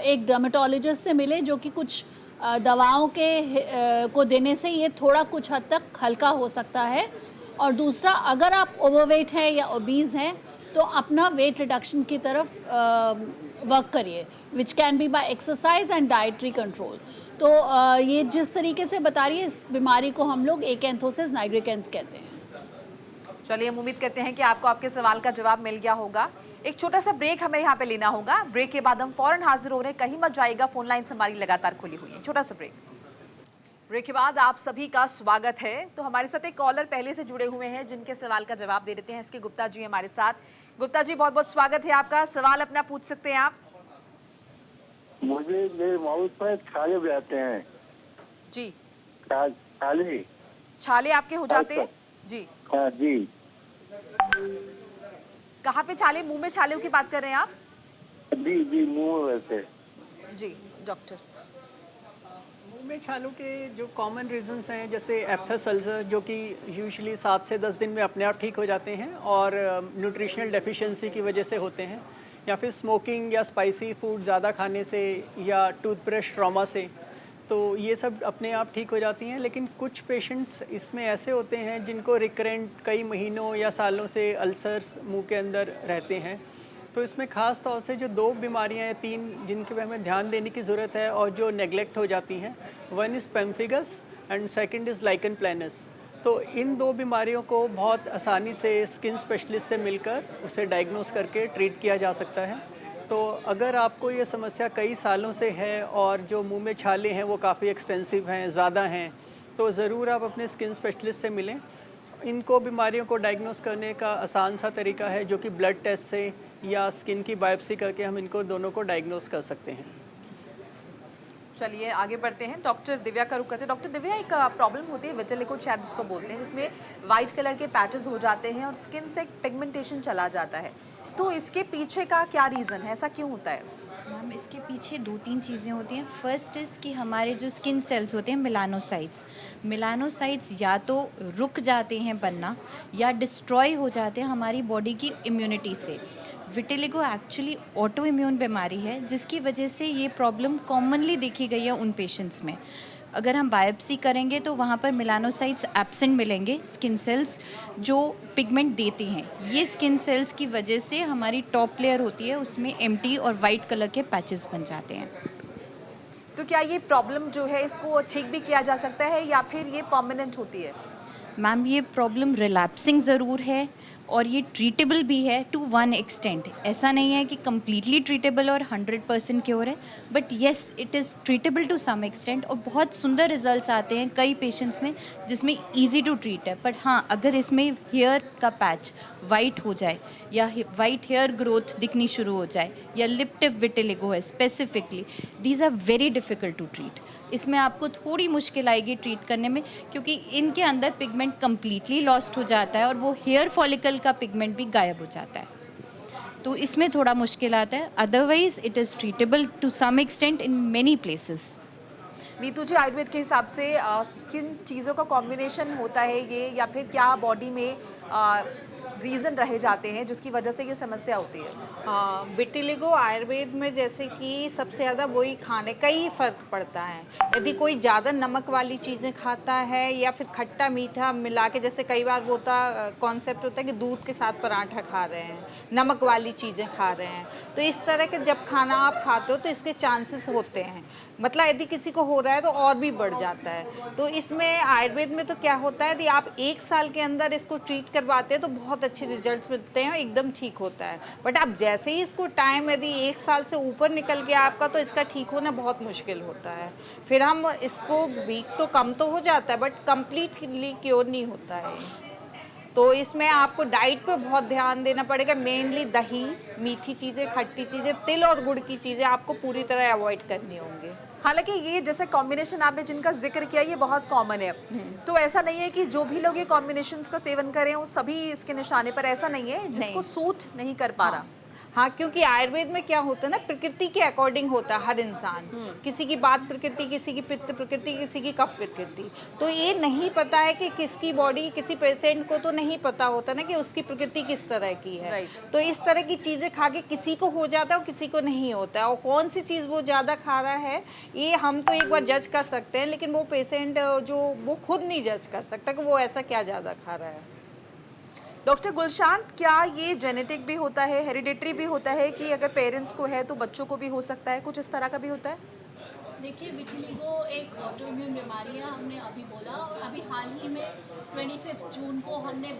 एक डर्मेटोलॉजिस्ट से मिले जो कि कुछ दवाओं को देने से ये थोड़ा कुछ हद तक हल्का हो सकता है। और दूसरा, अगर आप ओवरवेट हैं या ओबीज हैं तो अपना वेट रिडक्शन की तरफ वर्क करिए, which can be by exercise and dietary control. तो ये जिस तरीके से बता रही है, इस बीमारी को हम लोग एकेंथोसिस नाइग्रिकैंस कहते हैं। चलिए, हम उम्मीद करते हैं कि आपको आपके सवाल का जवाब मिल गया होगा। एक छोटा सा ब्रेक हमें यहाँ पे लेना होगा। ब्रेक के बाद हम फौरन हाजिर हो रहे हैं, कहीं मत जाइएगा, फोन लाइन्स हमारी लगातार खुली हुई है। छोटा सा ब्रेक। ब्रेक के बाद आप सभी का स्वागत है। तो हमारे साथ एक कॉलर पहले से जुड़े हुए हैं जिनके सवाल का जवाब दे देते हैं। इसके गुप्ता जी हमारे साथ। गुप्ता जी, बहुत बहुत स्वागत है आपका। सवाल अपना पूछ सकते हैं आप। मुझे मेरे माउथ पर छाले हो जाते हैं। जी, छाले छाले आपके हो जाते हैं? जी हाँ जी। कहाँ पे छाले? मुंह में छाले की बात कर रहे हैं आप? जी जी, मुंह में वैसे। जी डॉक्टर। मुंह में छालों के जो कॉमन रीजंस हैं, जैसे एप्थस अल्सर जो कि यूजुअली 7 से 10 दिन में अपने आप ठीक हो जाते हैं और न्यूट्रिशनल डेफिशिएंसी की वजह से होते हैं, या फिर स्मोकिंग या स्पाइसी फूड ज़्यादा खाने से, या टूथब्रश ट्रॉमा से, तो ये सब अपने आप ठीक हो जाती हैं। लेकिन कुछ पेशेंट्स इसमें ऐसे होते हैं जिनको रिकरेंट कई महीनों या सालों से अल्सर्स मुंह के अंदर रहते हैं। तो इसमें ख़ास तौर से जो 2 बीमारियां हैं, 3 जिनके पे हमें ध्यान देने की ज़रूरत है और जो नेगलेक्ट हो जाती हैं, one is pemphigus and second is lichen planus. तो इन 2 बीमारियों को बहुत आसानी से स्किन स्पेशलिस्ट से मिलकर उसे डायग्नोस करके ट्रीट किया जा सकता है। तो अगर आपको ये समस्या कई सालों से है और जो मुंह में छाले हैं वो काफ़ी एक्सटेंसिव हैं, ज़्यादा हैं, तो ज़रूर आप अपने स्किन स्पेशलिस्ट से मिलें। इनको बीमारियों को डायग्नोस करने का आसान सा तरीका है जो कि ब्लड टेस्ट से या स्किन की बायोप्सी करके हम इनको दोनों को डायग्नोस कर सकते हैं। चलिए आगे बढ़ते हैं। डॉक्टर दिव्या का रुख करते हैं। डॉक्टर दिव्या, एक प्रॉब्लम होती है विटिलिगो शायद उसको बोलते हैं, जिसमें वाइट कलर के पैचेस हो जाते हैं और स्किन से पिगमेंटेशन चला जाता है, तो इसके पीछे का क्या रीज़न है, ऐसा क्यों होता है? मैम, इसके पीछे 2-3 चीज़ें होती हैं। फर्स्ट इज़ कि हमारे जो स्किन सेल्स होते हैं मेलानोसाइट्स या तो रुक जाते हैं बनना या डिस्ट्रॉय हो जाते हैं हमारी बॉडी की इम्यूनिटी से। विटिलिगो एक्चुअली ऑटो इम्यून बीमारी है जिसकी वजह से ये प्रॉब्लम कॉमनली देखी गई है उन पेशेंट्स में। अगर हम बायोप्सी करेंगे तो वहाँ पर मेलानोसाइट्स एब्सेंट मिलेंगे, स्किन सेल्स जो पिगमेंट देती हैं। ये स्किन सेल्स की वजह से हमारी टॉप लेयर होती है उसमें एम्प्टी और वाइट कलर के पैचेस बन जाते हैं। तो क्या ये प्रॉब्लम जो है इसको ठीक भी किया जा सकता है या फिर ये परमानेंट होती है? मैम, ये प्रॉब्लम रिलैप्सिंग ज़रूर है और ये ट्रीटेबल भी है टू वन एक्सटेंट। ऐसा नहीं है कि कम्प्लीटली ट्रीटेबल और 100% क्योर है, but yes it is treatable to some extent और बहुत सुंदर रिजल्ट्स आते हैं कई पेशेंट्स में जिसमें इजी टू ट्रीट है। बट हाँ, अगर इसमें हेयर का पैच वाइट हो जाए या वाइट हेयर ग्रोथ दिखनी शुरू हो जाए या लिप टिप विटिलिगो है specifically, these are very difficult to treat. इसमें आपको थोड़ी मुश्किल आएगी ट्रीट करने में क्योंकि इनके अंदर पिगमेंट कम्प्लीटली लॉस्ट हो जाता है और वो हेयर फॉलिकल का पिगमेंट भी गायब हो जाता है, तो इसमें थोड़ा मुश्किल आता है। Otherwise it is treatable to some extent in many places. Neetu ji, Ayurveda के हिसाब से किन चीज़ों का कॉम्बिनेशन होता है ये, या फिर क्या बॉडी में रीज़न रह जाते हैं जिसकी वजह से ये समस्या होती है? हाँ, विटिलिगो आयुर्वेद में जैसे कि सबसे ज़्यादा वही खाने का ही फ़र्क पड़ता है। यदि कोई ज़्यादा नमक वाली चीज़ें खाता है या फिर खट्टा मीठा मिला के, जैसे कई बार वो कॉन्सेप्ट होता है कि दूध के साथ पराठा खा रहे हैं, नमक वाली चीज़ें खा रहे हैं, तो इस तरह के जब खाना आप खाते हो तो इसके चांसेस होते हैं। मतलब यदि किसी को हो रहा है तो और भी बढ़ जाता है। तो इसमें आयुर्वेद में तो क्या होता है, यदि आप 1 साल के अंदर इसको ट्रीट करवाते हैं तो बहुत अच्छे रिजल्ट्स मिलते हैं और एकदम ठीक होता है। बट आप जैसे ही इसको टाइम यदि 1 साल से ऊपर निकल गया आपका, तो इसका ठीक होना बहुत मुश्किल होता है। फिर हम इसको वीक तो कम तो हो जाता है बट कम्प्लीटली क्योर नहीं होता है। तो इसमें आपको डाइट पे बहुत ध्यान देना पड़ेगा। मेनली दही, मीठी चीज़ें, खट्टी चीज़ें, तिल और गुड़ की चीज़ें आपको पूरी तरह अवॉइड करनी होंगी। हालांकि ये जैसे कॉम्बिनेशन आपने जिनका जिक्र किया ये बहुत कॉमन है, तो ऐसा नहीं है कि जो भी लोग ये कॉम्बिनेशंस का सेवन करें वो सभी इसके निशाने पर, ऐसा नहीं है जिसको सूट नहीं कर पा रहा। हाँ, क्योंकि आयुर्वेद में क्या होता है ना, प्रकृति के अकॉर्डिंग होता है हर इंसान। किसी की बात प्रकृति, किसी की पित्त प्रकृति, किसी की कफ प्रकृति। तो ये नहीं पता है कि किसकी बॉडी, किसी पेशेंट को तो नहीं पता होता ना कि उसकी प्रकृति किस तरह की है। तो इस तरह की चीज़ें खा के किसी को हो जाता है और किसी को नहीं होता है। और कौन सी चीज़ वो ज़्यादा खा रहा है ये हम तो एक बार जज कर सकते हैं, लेकिन वो पेशेंट जो वो खुद नहीं जज कर सकता कि वो ऐसा क्या ज़्यादा खा रहा है। डॉक्टर गुलशान, क्या ये जेनेटिक भी होता है, हेरिडिटरी भी होता है कि अगर पेरेंट्स को है तो बच्चों को भी हो सकता है, कुछ इस तरह का भी होता है? देखिए, विटिलिगो एक ऑटोइम्यून बीमारी है, हमने अभी बोला। अभी हाल ही में 25 जून को हमने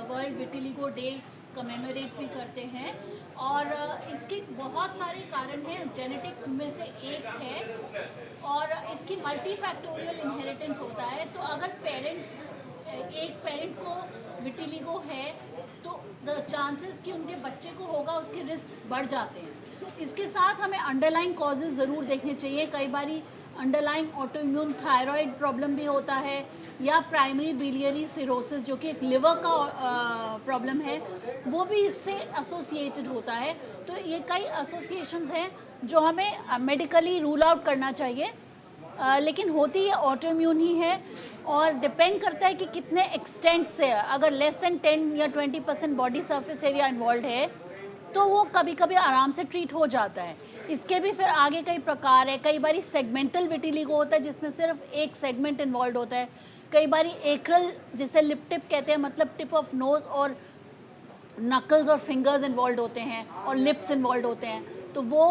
वर्ल्ड विटिलिगो डे कमेमोरेट भी करते हैं और इसके बहुत सारे कारण हैं। जेनेटिक उनमें से एक है और इसकी मल्टीफैक्टोरियल इनहेरिटेंस होता है। तो अगर एक पेरेंट को विटिलिगो है तो द चांसेस कि उनके बच्चे को होगा उसके रिस्क बढ़ जाते हैं। इसके साथ हमें अंडरलाइंग कॉजेज़ ज़रूर देखने चाहिए। कई बारी अंडरलाइंग ऑटोइम्यून थायराइड प्रॉब्लम भी होता है या प्राइमरी बिलियरी सिरोसिस जो कि एक लिवर का प्रॉब्लम है, वो भी इससे एसोसिएटेड होता है। तो ये कई एसोसिएशंस हैं जो हमें मेडिकली रूल आउट करना चाहिए। लेकिन होती है ऑटोइम्यून ही है और डिपेंड करता है कि कितने एक्सटेंट से। अगर लेस देन 10 या 20% बॉडी सरफेस एरिया इन्वॉल्व है तो वो कभी कभी आराम से ट्रीट हो जाता है। इसके भी फिर आगे कई प्रकार है। कई बारी सेगमेंटल विटिलिगो होता है जिसमें सिर्फ एक सेगमेंट इन्वॉल्व होता है। कई बारी एक्रल, जिसे लिप टिप कहते हैं, मतलब टिप ऑफ नोज़ और नकल्स और फिंगर्स इन्वॉल्व होते हैं और लिप्स इन्वॉल्व होते हैं। तो वो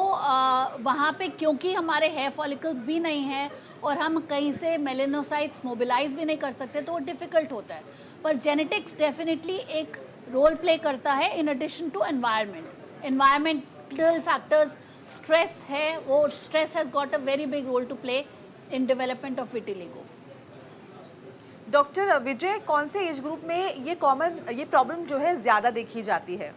वहाँ पे क्योंकि हमारे हेयर फॉलिकल्स भी नहीं हैं और हम कहीं से मेलेनोसाइट्स मोबिलाइज भी नहीं कर सकते, तो वो डिफ़िकल्ट होता है। पर जेनेटिक्स डेफिनेटली एक रोल प्ले करता है in addition to environmental factors. Stress है, वो stress has got a very big role to play in development of vitiligo. Doctor Vijay, कौन से एज ग्रुप में ये प्रॉब्लम जो है ज़्यादा देखी जाती है?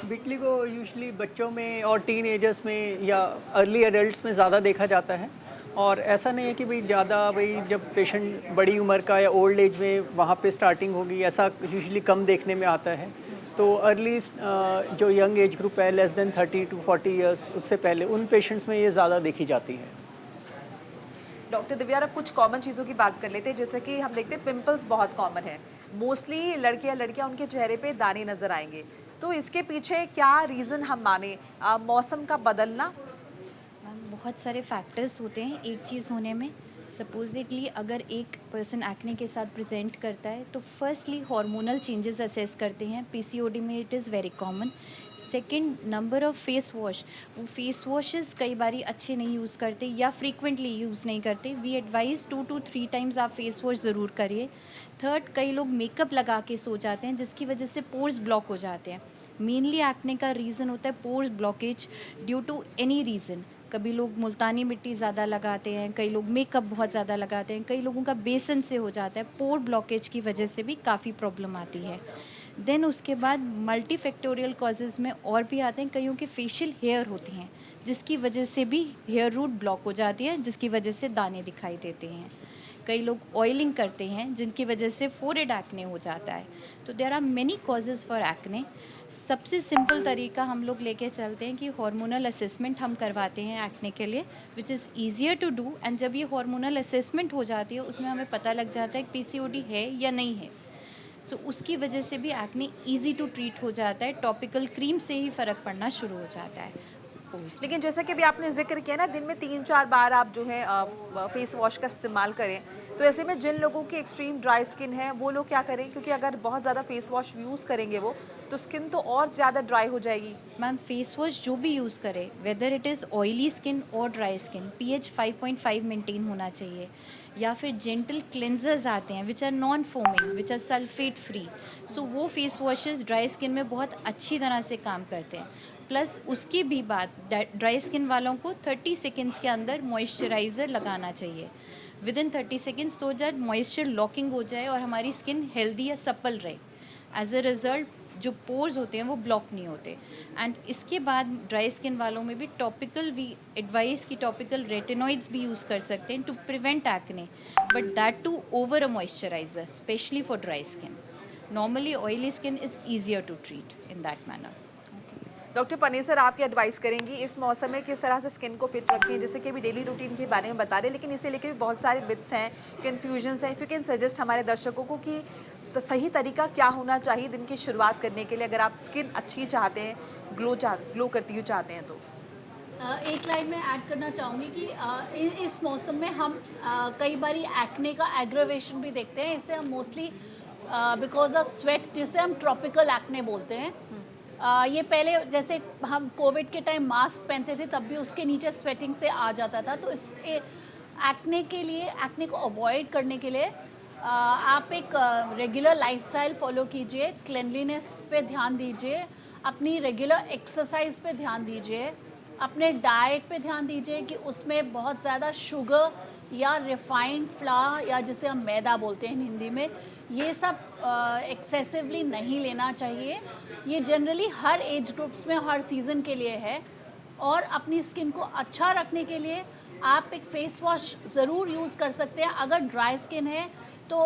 विटिलिगो यूजुअली बच्चों में और टीन एजर्स में या अर्ली एडल्ट्स में ज़्यादा देखा जाता है। और ऐसा नहीं है कि भाई ज़्यादा जब पेशेंट बड़ी उम्र का या ओल्ड एज में वहाँ पे स्टार्टिंग होगी, ऐसा यूजुअली कम देखने में आता है। तो अर्ली जो यंग एज ग्रुप है लेस देन 30 to 40 ईयर्स, उससे पहले उन पेशेंट्स में ये ज़्यादा देखी जाती है। डॉक्टर दिव्या, अब कुछ कॉमन चीज़ों की बात कर लेते हैं। जैसे कि हम देखते हैं पिंपल्स बहुत कॉमन है, मोस्टली लड़के या लड़कियां उनके चेहरे पे दाने नज़र आएंगे, तो इसके पीछे क्या रीज़न हम माने? मौसम का बदलना? बहुत सारे फैक्टर्स होते हैं एक चीज़ होने में। सपोजिटली अगर एक पर्सन एक्ने के साथ प्रेजेंट करता है तो फर्स्टली हार्मोनल चेंजेस असेस करते हैं। पीसीओडी में it is very common. Second, number of face wash, वो फेस वॉशेस कई बारी अच्छे नहीं यूज़ करते या फ्रीक्वेंटली यूज़ नहीं करते। वी एडवाइज़ 2 to 3 टाइम्स आप फेस वॉश ज़रूर करिए। थर्ड, कई लोग मेकअप लगा के सो जाते हैं जिसकी वजह से पोर्स ब्लॉक हो जाते हैं। मेनली एक्ने का रीज़न होता है pores blockage due to any reason. कभी लोग मुल्तानी मिट्टी ज़्यादा लगाते हैं, कई लोग मेकअप बहुत ज़्यादा लगाते हैं, कई लोगों का बेसन से हो जाता है। पोर ब्लॉकेज की वजह से भी काफ़ी प्रॉब्लम आती है। देन उसके बाद मल्टी फैक्टोरियल कॉजेज़ में और भी आते हैं। कईयों के फेशियल हेयर होती हैं जिसकी वजह से भी हेयर रूट ब्लॉक हो जाती है, जिसकी वजह से दाने दिखाई देते हैं। कई लोग ऑयलिंग करते हैं जिनकी वजह से फोरहेड एक्ने हो जाता है। तो there are many causes for acne. सबसे सिंपल तरीका हम लोग लेके चलते हैं कि हार्मोनल असेसमेंट हम करवाते हैं एक्ने के लिए, which is easier to do. And जब ये हार्मोनल असेसमेंट हो जाती है उसमें हमें पता लग जाता है कि पीसीओडी है या नहीं है। सो उसकी वजह से भी एक्ने ईजी टू ट्रीट हो जाता है, टॉपिकल क्रीम से ही फ़र्क पड़ना शुरू हो जाता है। लेकिन जैसा कि अभी आपने जिक्र किया ना, दिन में 3-4 बार आप जो है फेस वॉश का इस्तेमाल करें, तो ऐसे में जिन लोगों की एक्सट्रीम ड्राई स्किन है वो लोग क्या करें? क्योंकि अगर बहुत ज़्यादा फेस वॉश यूज़ करेंगे वो, तो स्किन तो और ज़्यादा ड्राई हो जाएगी। मैम फेस वॉश जो भी यूज़ करे, whether it is oily skin और ड्राई स्किन, pH 5.5 मेंटेन होना चाहिए, या फिर जेंटल क्लिनजर्स आते हैं which are non foaming, which are sulphate free, so वो फेस वॉशेस ड्राई स्किन में बहुत अच्छी तरह से काम करते हैं। प्लस उसकी भी बात, ड्राई स्किन वालों को 30 सेकेंड्स के अंदर मॉइस्चराइज़र लगाना चाहिए विद इन 30 सेकेंड्स, तो जब मॉइस्चर लॉकिंग हो जाए और हमारी स्किन हेल्दी या सप्पल रहे। एज अ रिज़ल्ट जो पोर्स होते हैं वो ब्लॉक नहीं होते। एंड इसके बाद ड्राई स्किन वालों में भी टॉपिकल भी एडवाइस की टॉपिकल रेटिनॉइड्स भी यूज़ कर सकते हैं to prevent acne, but that to over a moisturiser specially for dry skin. Normally oily skin is easier to treat in that manner. Doctor Panesar, आप क्या एडवाइस करेंगी इस मौसम में किस तरह से स्किन को फिट रखें? जैसे कि अभी डेली रूटीन के बारे में बता रहे हैं, लेकिन इसे लेकर भी बहुत सारे बिट्स हैं, कन्फ्यूजन्स हैं। इफ़ यू कैन सजेस्ट हमारे दर्शकों को कि तो सही तरीका क्या होना चाहिए दिन की शुरुआत करने के लिए, अगर आप स्किन अच्छी चाहते हैं, ग्लो करती हुई चाहते हैं तो। एक लाइन में ऐड करना चाहूँगी कि इस मौसम में हम कई बार एक्ने का एग्रेवेशन भी देखते हैं। इसे हम मोस्टली बिकॉज ऑफ स्वेट, जिसे हम ट्रॉपिकल एक्ने बोलते हैं। ये पहले जैसे हम कोविड के टाइम मास्क पहनते थे तब भी उसके नीचे स्वेटिंग से आ जाता था। तो इस एक्ने के लिए, एक्ने को अवॉइड करने के लिए आप एक रेगुलर लाइफस्टाइल फॉलो कीजिए, क्लेanलीनेस पे ध्यान दीजिए, अपनी रेगुलर एक्सरसाइज पे ध्यान दीजिए, अपने डाइट पे ध्यान दीजिए कि उसमें बहुत ज़्यादा शुगर या रिफाइंड फ्लावर या जिसे हम मैदा बोलते हैं हिंदी में, ये सब एक्सेसिवली नहीं लेना चाहिए। ये जनरली हर एज ग्रुप्स में हर सीज़न के लिए है। और अपनी स्किन को अच्छा रखने के लिए आप एक फेस वॉश ज़रूर यूज़ कर सकते हैं। अगर ड्राई स्किन है तो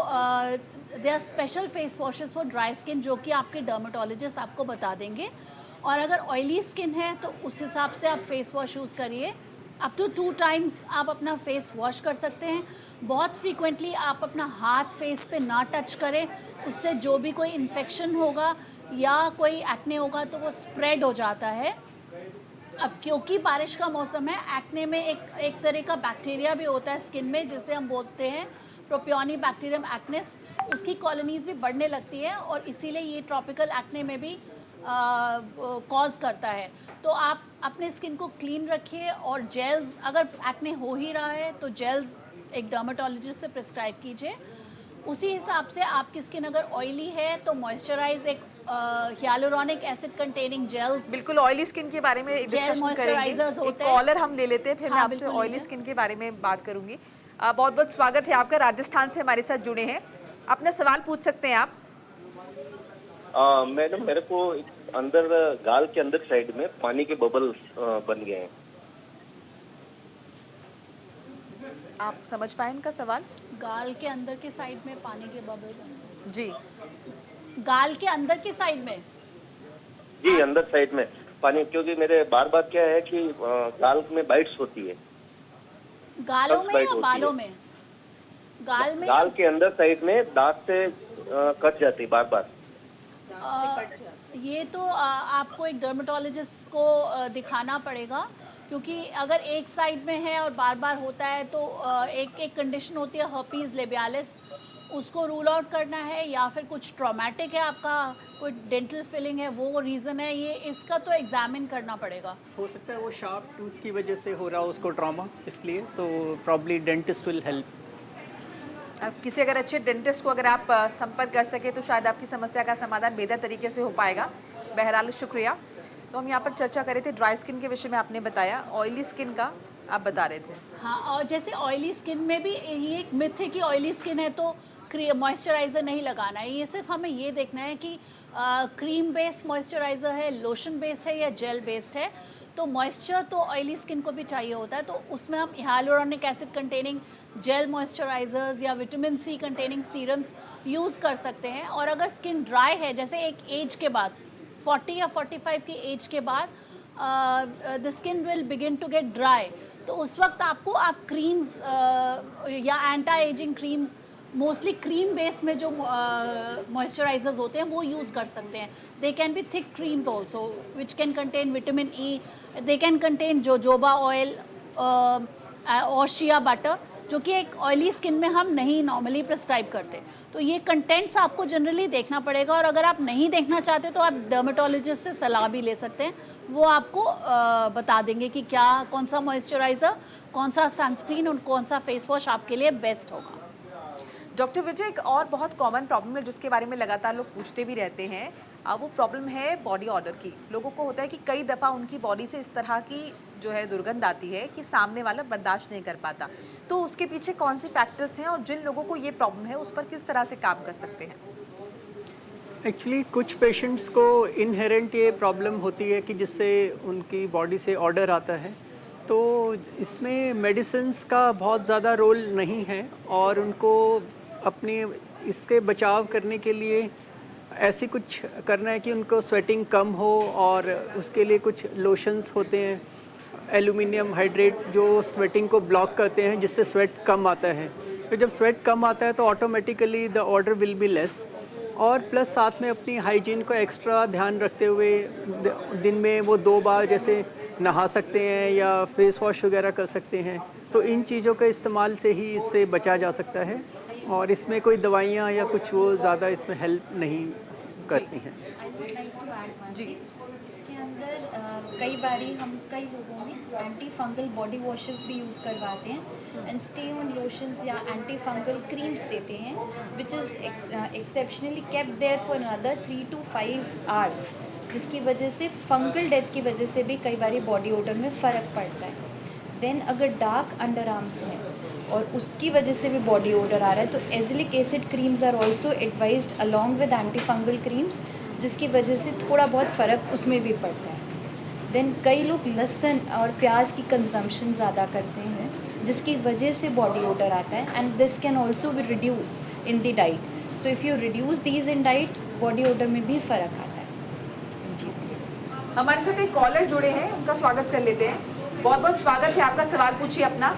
they are special face washes for dry skin जो कि आपके डर्मेटोलॉजिस्ट आपको बता देंगे। और अगर ऑयली स्किन है तो उस हिसाब से आप फेस वॉश यूज़ करिए। अप टू 2 टाइम्स आप अपना फेस वॉश कर सकते हैं। बहुत फ्रीक्वेंटली आप अपना हाथ फेस पे ना टच करें, उससे जो भी कोई इन्फेक्शन होगा या कोई एक्ने होगा तो वो स्प्रेड हो जाता है। अब क्योंकि बारिश का मौसम है, एक्ने में एक तरह का बैक्टीरिया भी होता है स्किन में जिसे हम बोलते हैं प्रोपियोनी बैक्टीरियम एक्नेस। उसकी कॉलोनीज भी बढ़ने लगती है और इसीलिए ये ट्रॉपिकल एक्ने में भी कॉज करता है। तो आप अपने स्किन को क्लीन रखिए और जेल्स, अगर एक्ने हो ही रहा है तो जेल्स एक डर्मेटोलॉजिस्ट से प्रिस्क्राइब कीजिए। उसी हिसाब से आपकी स्किन अगर ऑयली है तो मॉइस्चराइज एक हियालुरोनिक एसिड कंटेनिंग जेल्स। बिल्कुल ऑयली स्किन के बारे में डिस्कशन करेंगे। एक कॉलर हम ले लेते हैं, फिर मैं आपसे ऑयली स्किन के बारे में बात करूंगी। बहुत बहुत स्वागत है आपका, राजस्थान से हमारे साथ जुड़े हैं, अपना सवाल पूछ सकते हैं आप। मैडम, मेरे को अंदर गाल के अंदर साइड में पानी के बबल बन गए हैं। आप समझ पाए इनका सवाल? गाल के अंदर के साइड में पानी के बबल बन जी, गाल के अंदर की साइड में? जी, अंदर साइड में पानी, क्योंकि मेरे बार बार क्या है कि गाल में बाइट्स होती है। गालों में या बालों में? गाल में, गाल के अंदर साइड में दांत से कट जाती है बार बार। ये तो आपको एक डर्मेटोलॉजिस्ट को दिखाना पड़ेगा, क्योंकि अगर एक साइड में है और बार बार होता है तो एक कंडीशन होती है हर्पीज लेबियालिस, उसको रूल आउट करना है, या फिर कुछ ट्रॉमेटिक है, आपका कोई डेंटल फिलिंग है, वो रीज़न है। ये इसका तो एग्जामिन करना पड़ेगा। हो सकता है वो शार्प टूथ की वजह से हो रहा हो उसको ट्रॉमा, इसलिए तो प्रॉब्ली डेंटिस्ट विल हेल्प। किसी अगर अच्छे डेंटिस्ट को अगर आप संपर्क कर सके तो शायद आपकी समस्या का समाधान बेहतर तरीके से हो पाएगा। बहरहाल शुक्रिया। तो हम यहाँ पर चर्चा कर रहे थे ड्राई स्किन के विषय में, आपने बताया ऑयली स्किन का आप बता रहे थे। हाँ, और जैसे ऑयली स्किन में भी ये एक मिथ है कि ऑयली स्किन है तो मॉइस्चराइज़र नहीं लगाना है। ये सिर्फ हमें ये देखना है कि क्रीम बेस्ड मॉइस्चराइज़र है, लोशन बेस्ड है या जेल बेस्ड है। तो मॉइस्चर तो ऑयली स्किन को भी चाहिए होता है, तो उसमें हम hyaluronic acid containing gel moisturisers या vitamin C containing serums use कर सकते हैं। और अगर स्किन ड्राई है, जैसे एक एज के बाद 40 या 45 की एज के बाद the skin will begin to get dry, तो उस वक्त आप क्रीम्स या anti ageing creams mostly cream base में जो मॉइस्चराइजर्स होते हैं वो यूज़ कर सकते हैं. They can be thick creams also which can contain vitamin E. They can contain jojoba oil और शिया बटर, जो कि एक ऑयली स्किन में हम नहीं नॉर्मली प्रिस्क्राइब करते. तो ये कंटेंट्स आपको जनरली देखना पड़ेगा, और अगर आप नहीं देखना चाहते तो आप डर्मेटोलॉजिस्ट से सलाह भी ले सकते हैं. वो आपको बता देंगे कि क्या कौन सा मॉइस्चराइज़र, कौन सा सनस्क्रीन और कौन सा फेस वॉश आपके लिए बेस्ट होगा. डॉक्टर विजय, एक और बहुत कॉमन प्रॉब्लम है जिसके बारे में लगातार लोग पूछते भी रहते हैं, वो प्रॉब्लम है बॉडी ऑर्डर की. लोगों को होता है कि कई दफ़ा उनकी बॉडी से इस तरह की जो है दुर्गंध आती है कि सामने वाला बर्दाश्त नहीं कर पाता. तो उसके पीछे कौन से फैक्टर्स हैं और जिन लोगों को ये प्रॉब्लम है उस पर किस तरह से काम कर सकते हैं? एक्चुअली कुछ पेशेंट्स को इनहेरेंट ये प्रॉब्लम होती है कि जिससे उनकी बॉडी से ऑर्डर आता है. तो इसमें मेडिसिन्स का बहुत ज़्यादा रोल नहीं है, और उनको अपने इसके बचाव करने के लिए ऐसी कुछ करना है कि उनको स्वेटिंग कम हो, और उसके लिए कुछ लोशंस होते हैं एल्यूमिनियम हाइड्रेट जो स्वेटिंग को ब्लॉक करते हैं, जिससे स्वेट कम आता है. तो जब स्वेट कम आता है तो automatically the order will be less. और प्लस साथ में अपनी हाइजीन को एक्स्ट्रा ध्यान रखते हुए दिन में वो 2 बार जैसे नहा सकते हैं या फेस वॉश वगैरह कर सकते हैं. तो इन चीज़ों के इस्तेमाल से ही इससे बचा जा सकता है, और इसमें कोई दवाइयाँ या कुछ वो ज़्यादा इसमें हेल्प नहीं करती हैं. जी, इसके अंदर कई बारी हम कई लोगों में एंटी फंगल बॉडी वॉशेस भी यूज़ करवाते हैं एंड स्टे ऑन लोशंस या एंटी फंगल क्रीम्स देते हैं which is exceptionally kept there for another 3 to 5 hours, जिसकी वजह से फंगल डेथ की वजह से भी कई बारी बॉडी ओडर में फ़र्क पड़ता है. देन अगर डार्क अंडर आर्म्स हैं और उसकी वजह से भी बॉडी ओडर आ रहा है तो azelaic acid creams are also advised along with anti fungal creams, जिसकी वजह से थोड़ा बहुत फ़र्क उसमें भी पड़ता है. देन कई लोग लहसुन और प्याज की कंजम्पशन ज़्यादा करते हैं, जिसकी वजह से बॉडी ओडर आता है, and this can also be reduce in the diet. So if you reduce these in diet, body order में भी फ़र्क आता है इन चीज़ों से. हमारे साथ एक कॉलर जुड़े हैं, उनका स्वागत कर लेते हैं. बहुत बहुत स्वागत है आपका. सवाल पूछिए अपना.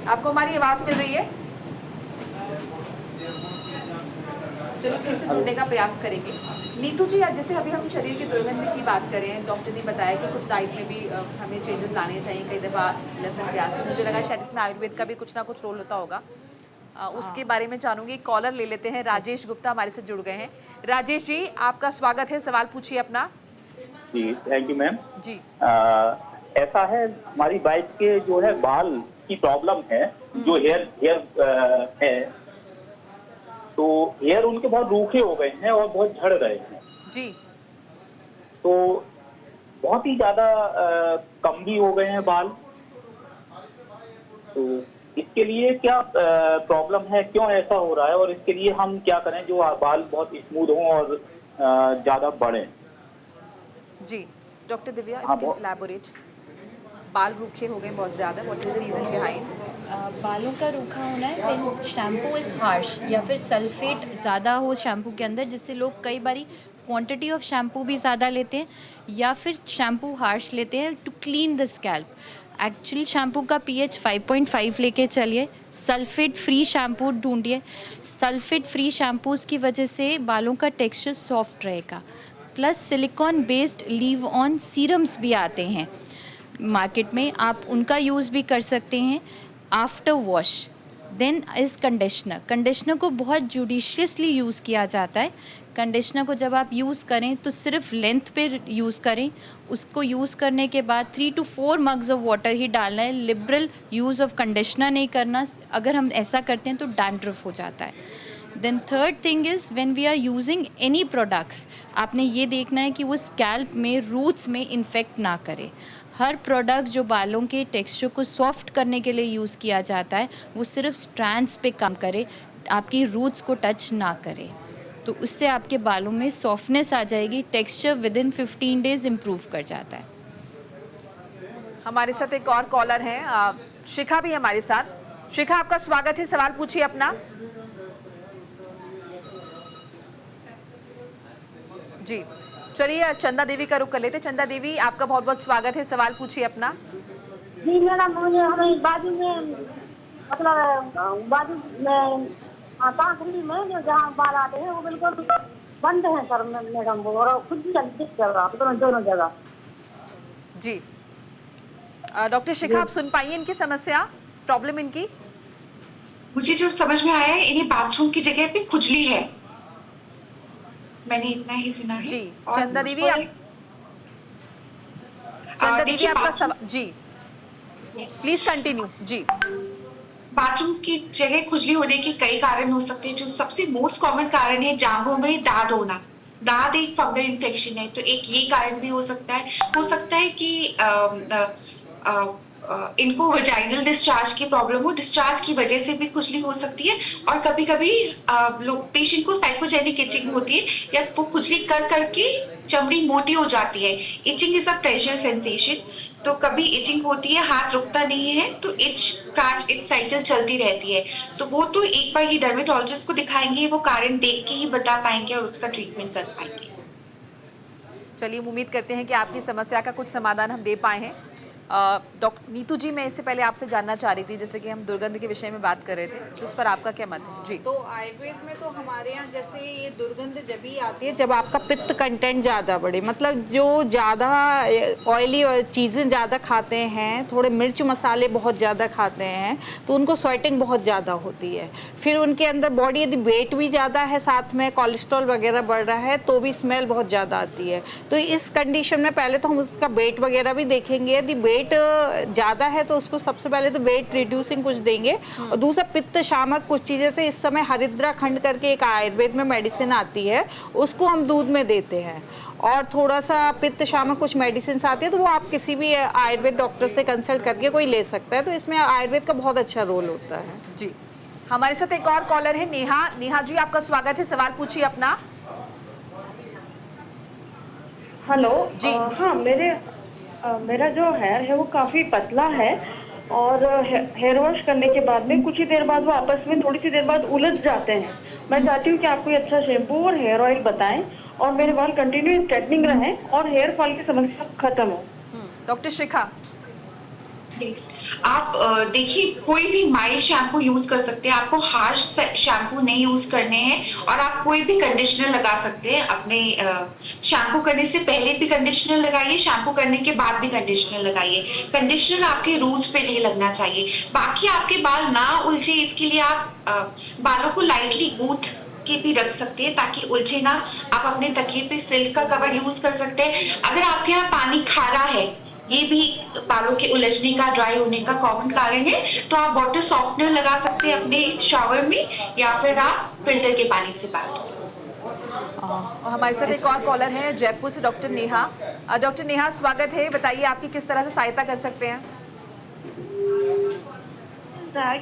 आपको हमारी आवाज़ मिल रही है? चलिए फिर से जुड़ने का प्रयास करेंगे. नीतू जी, आज जैसे अभी हम शरीर की दुर्गंध की बात करें, डॉक्टर ने बताया कि कुछ डाइट में भी हमें चेंजेस लाने चाहिए. कई दफ़ा लहसुन प्याज, मुझे लगा शायद इसमें आयुर्वेद का भी कुछ ना कुछ रोल होता होगा. उसके बारे में जानूंगी. कॉलर ले लेते हैं. राजेश गुप्ता हमारे से जुड़ गए हैं. राजेश जी, आपका स्वागत है. सवाल पूछिए अपना. जी, थैंक यू मैम. जी, ऐसा है, हमारी वाइफ के जो है बाल की प्रॉब्लम है, जो हेयर है, तो हेयर उनके बहुत रूखे हो गए हैं और बहुत झड़ रहे हैं जी. तो बहुत ही ज्यादा कम भी हो गए हैं बाल. तो इसके लिए क्या प्रॉब्लम है, क्यों ऐसा हो रहा है, और इसके लिए हम क्या करें जो बाल बहुत स्मूथ हों और ज्यादा बढ़े. जी, doctor Divya, if you can elaborate. बाल रूखे हो गए बहुत ज़्यादा, what is the reason behind? बालों का रूखा होना है व्हेन शैम्पू इज़ हार्श या फिर सल्फेट ज़्यादा हो शैम्पू के अंदर, जिससे लोग कई बारी क्वांटिटी ऑफ शैम्पू भी ज़्यादा लेते हैं या फिर शैम्पू हार्श लेते हैं to clean the scalp. Actually shampoo का pH 5.5 लेके चलिए. सल्फेट फ्री शैम्पू ढूंढिए. सल्फेट फ्री शैम्पूज़ की वजह से बालों का टेक्सचर सॉफ्ट रहेगा. Plus silicone based leave on serums भी आते हैं मार्केट में, आप उनका यूज़ भी कर सकते हैं after wash. Then is conditioner. Conditioner को बहुत जुडिशियसली यूज़ किया जाता है. कंडीशनर को जब आप यूज़ करें तो सिर्फ लेंथ पे यूज़ करें. उसको यूज़ करने के बाद 3 to 4 mugs ऑफ वाटर ही डालना है. लिबरल यूज़ ऑफ कंडीशनर नहीं करना. अगर हम ऐसा करते हैं तो डैंड्रफ हो जाता है. Then third thing is when we are using any products, आपने ये देखना है कि वो स्कैल्प में रूट्स में इन्फेक्ट ना करे. हर प्रोडक्ट जो बालों के टेक्सचर को सॉफ्ट करने के लिए यूज़ किया जाता है वो सिर्फ स्ट्रैंड्स पे काम करे, आपकी रूट्स को टच ना करे. तो उससे आपके बालों में सॉफ्टनेस आ जाएगी. Texture with in 15 days improve कर जाता है. हमारे साथ एक और कॉलर हैं, शिखा भी हमारे साथ. शिखा, आपका स्वागत है. सवाल पूछिए अपना. जी, चलिए चंदा देवी का रुख कर लेते. चंदा देवी, आपका बहुत बहुत स्वागत है. सवाल पूछिए अपना. जी मैडम, मुझे हमें बाजू में मतलब बाजू में पाखड़ी में जो जहाँ बाल आते हैं वो बिल्कुल बंद है सर मैडम, वो और खुद भी चल रहा है दोनों जगह। जी डॉक्टर शिखा, आप सुन पाइए इनकी समस्या, प्रॉब्लम इनकी? मुझे जो समझ में आया है, इन्हें बाथरूम की जगह पे खुजली है, मैंने इतना ही सुना है। जी चंदा देवी, आपका सवाल जी, प्लीज कंटिन्यू। जी, बाथरूम की जगह खुजली होने के कई कारण हो सकते हैं। जो सबसे मोस्ट कॉमन कारण है जांघों में दाद होना। दाद एक फंगल इन्फेक्शन है, तो एक ये कारण भी हो सकता है। हो सकता है कि इनको वजाइनल डिस्चार्ज की प्रॉब्लम हो, डिस्चार्ज की वजह से भी खुजली हो सकती है। और कभी कभी लोग पेशेंट को साइकोजेनिक इचिंग होती है, या वो खुजली कर करके चमड़ी मोटी हो जाती है। Itching is a pressure sensation, तो कभी इचिंग होती है, हाथ रुकता नहीं है, तो इच स्क्रैच इच साइकिल चलती रहती है। तो वो तो एक बार ये डर्मेटोलॉजिस्ट को दिखाएंगे, वो कारण देख के ही बता पाएंगे और उसका ट्रीटमेंट कर पाएंगे। चलिए, उम्मीद करते हैं कि आपकी समस्या का कुछ समाधान हम दे पाए हैं। डॉक्टर नीतू जी, मैं इससे पहले आपसे जानना चाह रही थी, जैसे कि हम दुर्गंध के विषय में बात कर रहे थे, तो उस पर आपका क्या मत है? जी। तो आयुर्वेद में तो हमारे यहाँ जैसे ये दुर्गंध जब भी आती है जब आपका पित्त कंटेंट ज़्यादा बढ़े, मतलब जो ज़्यादा ऑयली चीज़ें ज़्यादा खाते हैं, थोड़े मिर्च मसाले बहुत ज़्यादा खाते हैं, तो उनको स्वेटिंग बहुत ज़्यादा होती है। फिर उनके अंदर बॉडी यदि वेट भी ज़्यादा है, साथ में कोलेस्ट्रॉल वगैरह बढ़ रहा है, तो भी स्मेल बहुत ज़्यादा आती है। तो इस कंडीशन में पहले तो हम उसका वेट वगैरह भी देखेंगे। यदि वेट ज्यादा है तो उसको सबसे पहले तो वेट रिड्यूसिंग कुछ देंगे, और दूसरा पित्त शामक कुछ चीजें से इस समय हरिद्रा खंड करके एक आयुर्वेद में मेडिसिन आती है, उसको हम दूध में देते हैं। और थोड़ा सा पित्त शामक कुछ मेडिसिन आती है, तो वो आप किसी भी आयुर्वेद डॉक्टर से कंसल्ट करके कोई ले सकता है। तो इसमें आयुर्वेद का बहुत अच्छा रोल होता है। जी, हमारे साथ एक और कॉलर है नेहा। नेहा जी, आपका स्वागत है, सवाल पूछिए अपना। हेलो जी। हाँ, मेरा जो हेयर है वो काफ़ी पतला है, और हेयर वॉश करने के बाद में कुछ ही देर बाद वो आपस में थोड़ी सी देर बाद उलझ जाते हैं। मैं चाहती हूँ कि आप कोई अच्छा शैम्पू और हेयर ऑयल बताएं, और मेरे बाल कंटिन्यू स्ट्रेटनिंग रहें और हेयर फॉल की समस्या खत्म हो। डॉक्टर शिखा, आप देखिए, कोई भी माइल्ड शैम्पू यूज कर सकते हैं, आपको हार्श शैम्पू नहीं यूज करने हैं। और आप कोई भी कंडीशनर लगा सकते हैं, अपने शैम्पू करने से पहले भी कंडीशनर लगाइए, शैम्पू करने के बाद भी कंडीशनर लगाइए। कंडीशनर आपके रूट्स पे नहीं लगना चाहिए। बाकी आपके बाल ना उलझे, इसके लिए आप बालों को लाइटली गूंथ के भी रख सकते हैं ताकि उलझे ना। आप अपने तकिए पे सिल्क का कवर यूज कर सकते हैं। अगर आपके यहाँ पानी खारा है, ये भी बालों के उलझने का, ड्राई होने का कॉमन कारण है, तो आप वाटर सॉफ्टनर लगा सकते हैं अपने शावर में, या फिर आप फिल्टर के पानी से बात। हमारे साथ एक और कॉलर है जयपुर से, डॉक्टर नेहा। डॉक्टर नेहा, स्वागत है, बताइए आपकी किस तरह से सहायता कर सकते हैं?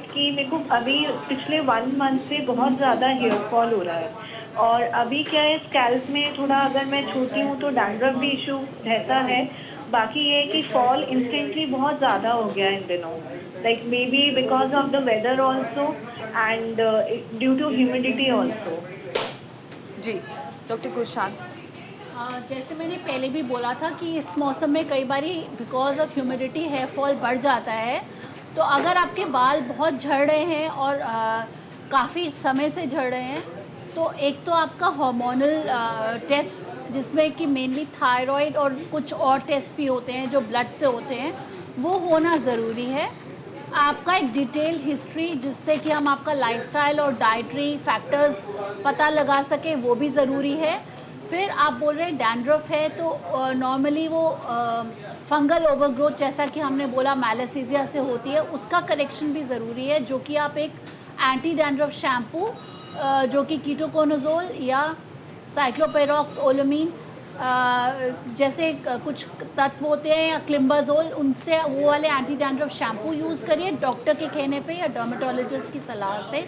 कि मेरे को अभी पिछले 1 मंथ से बहुत ज़्यादा हेयर फॉल हो रहा है, और अभी क्या है, स्कैल्प में थोड़ा अगर मैं छूती हूँ तो डैंड्रफ भी इशू रहता है। बाकी ये कि फॉल इंस्टेंटली बहुत ज़्यादा हो गया इन दिनों, like may be because of the weather also and due to humidity also. जी डॉक्टर गुलशान, जैसे मैंने पहले भी बोला था कि इस मौसम में कई बार because of humidity hair fall बढ़ जाता है। तो अगर आपके बाल बहुत झड़ रहे हैं और काफ़ी समय से झड़ रहे हैं, तो एक तो आपका हार्मोनल टेस्ट, जिसमें कि मेनली थायराइड और कुछ और टेस्ट भी होते हैं जो ब्लड से होते हैं, वो होना ज़रूरी है। आपका एक डिटेल हिस्ट्री, जिससे कि हम आपका लाइफस्टाइल और डाइटरी फैक्टर्स पता लगा सकें, वो भी ज़रूरी है। फिर आप बोल रहे हैं डैंड्रफ है, तो नॉर्मली वो फंगल ओवरग्रोथ, जैसा कि हमने बोला मैलासीजिया से होती है, उसका करेक्शन भी ज़रूरी है, जो कि आप एक एंटी डैंड्रफ शैम्पू जो कि कीटोकोनाजोल या साइक्लोपेरॉक्स ओलोमीन जैसे कुछ तत्व होते हैं, या क्लिम्बाजोल, उनसे वो वाले एंटी डैंड्रफ शैम्पू यूज़ करिए डॉक्टर के कहने पे या डर्मेटोलॉजिस्ट की सलाह से।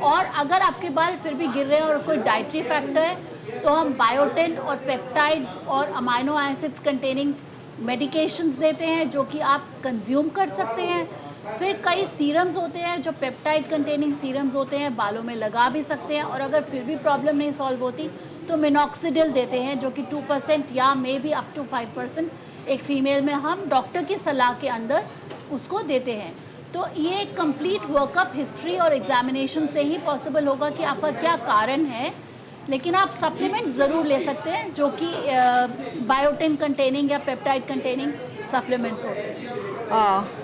और अगर आपके बाल फिर भी गिर रहे हैं और कोई डाइटरी फैक्टर है, तो हम बायोटिन और पेप्टाइड्स और अमाइनो एसिड्स कंटेनिंग मेडिकेशंस देते हैं, जो कि आप कंज्यूम कर सकते हैं। फिर कई सीरम्स होते हैं जो पेप्टाइड कंटेनिंग सीरम्स होते हैं, बालों में लगा भी सकते हैं। और अगर फिर भी प्रॉब्लम नहीं सॉल्व होती तो मिनॉक्सिडिल देते हैं, जो कि 2% या मे बी अप टू 5% एक फीमेल में हम डॉक्टर की सलाह के अंदर उसको देते हैं। तो ये कंप्लीट वर्कअप हिस्ट्री और एग्जामिनेशन से ही पॉसिबल होगा कि आपका क्या कारण है। लेकिन आप सप्लीमेंट ज़रूर ले सकते हैं जो कि बायोटिन कंटेनिंग या पेप्टाइड कंटेनिंग सप्लीमेंट्स होते हैं।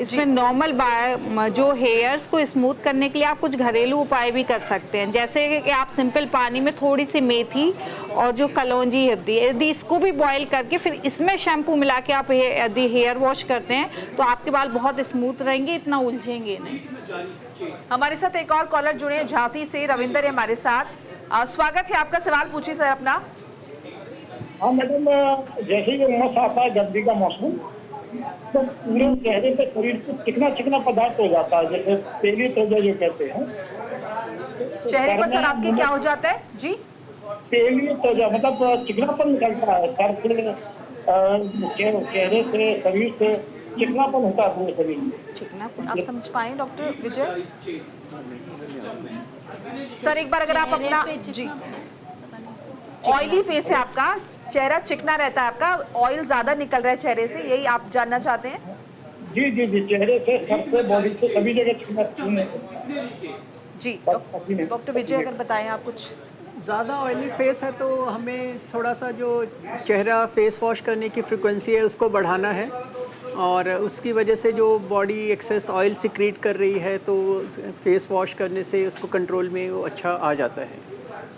इसमें नॉर्मल जो हेयर्स को स्मूथ करने के लिए आप कुछ घरेलू उपाय भी कर सकते हैं, जैसे कि आप सिंपल पानी में थोड़ी सी मेथी और जो कलौंजी होती है, यदि इसको भी बॉईल करके फिर इसमें शैम्पू मिला के आप यदि हेयर वॉश करते हैं तो आपके बाल बहुत स्मूथ रहेंगे, इतना उलझेंगे नहीं। हमारे साथ एक और कॉलर जुड़े हैं झांसी से, रविंदर है हमारे साथ। स्वागत है आपका, सवाल पूछिए सर अपना। हाँ मैडम, जैसे कि उमस आता है गर्मी का मौसम, तो पूरे चेहरे पे शरीर पे चिकना चिकना पदार्थ हो जाता है, जैसे तेली त्वचा जो कहते हैं। चेहरे पर सर आपके क्या हो जाता है जी? तेली त्वचा मतलब चिकनापन निकलता है सर से, चेहरे से, शरीर से चिकनापन होता है पूरे शरीर में। चिकनापन आप समझ पाए डॉक्टर विजय? सर एक बार अगर आप अपना जी, ऑयली फेस है आपका, चेहरा चिकना रहता है आपका, ऑयल ज्यादा निकल रहा है चेहरे से, यही आप जानना चाहते हैं? जी जी जी, चेहरे से, सर से, बॉडी से, सभी जगह चिकना। जी डॉक्टर विजय अगर बताएं आप कुछ। ज़्यादा ऑयली फेस है तो हमें थोड़ा सा जो चेहरा फेस वॉश करने की फ्रिक्वेंसी है उसको बढ़ाना है, और उसकी वजह से जो बॉडी एक्सेस ऑयल सिक्रीट कर रही है तो फेस वॉश करने से उसको कंट्रोल में वो अच्छा आ जाता है।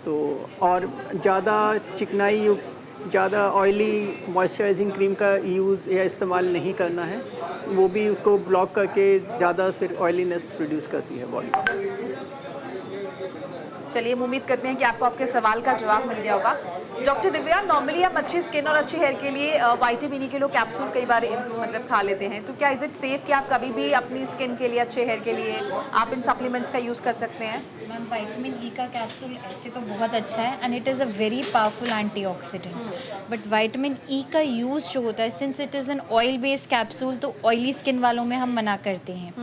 तो और ज़्यादा चिकनाई, ज़्यादा ऑयली मॉइस्चराइजिंग क्रीम का यूज़ या इस्तेमाल नहीं करना है, वो भी उसको ब्लॉक करके ज़्यादा फिर ऑयलीनेस प्रोड्यूस करती है बॉडी। चलिए उम्मीद करते हैं कि आपको आपके सवाल का जवाब मिल गया होगा। डॉक्टर दिव्या, नॉर्मली आप अच्छी स्किन और अच्छी हेयर के लिए विटामिन ई के लोग कैप्सूल कई बार मतलब खा लेते हैं, तो क्या इज इट सेफ कि आप कभी भी अपनी स्किन के लिए, अच्छे हेयर के लिए आप इन सप्लीमेंट्स का यूज़ कर सकते हैं? मैम विटामिन ई का कैप्सूल ऐसे तो बहुत अच्छा है and it is a very powerful antioxidant, but vitamin E का यूज़ जो होता है, since it is an oil based capsule, तो ऑयली स्किन वालों में हम मना करते हैं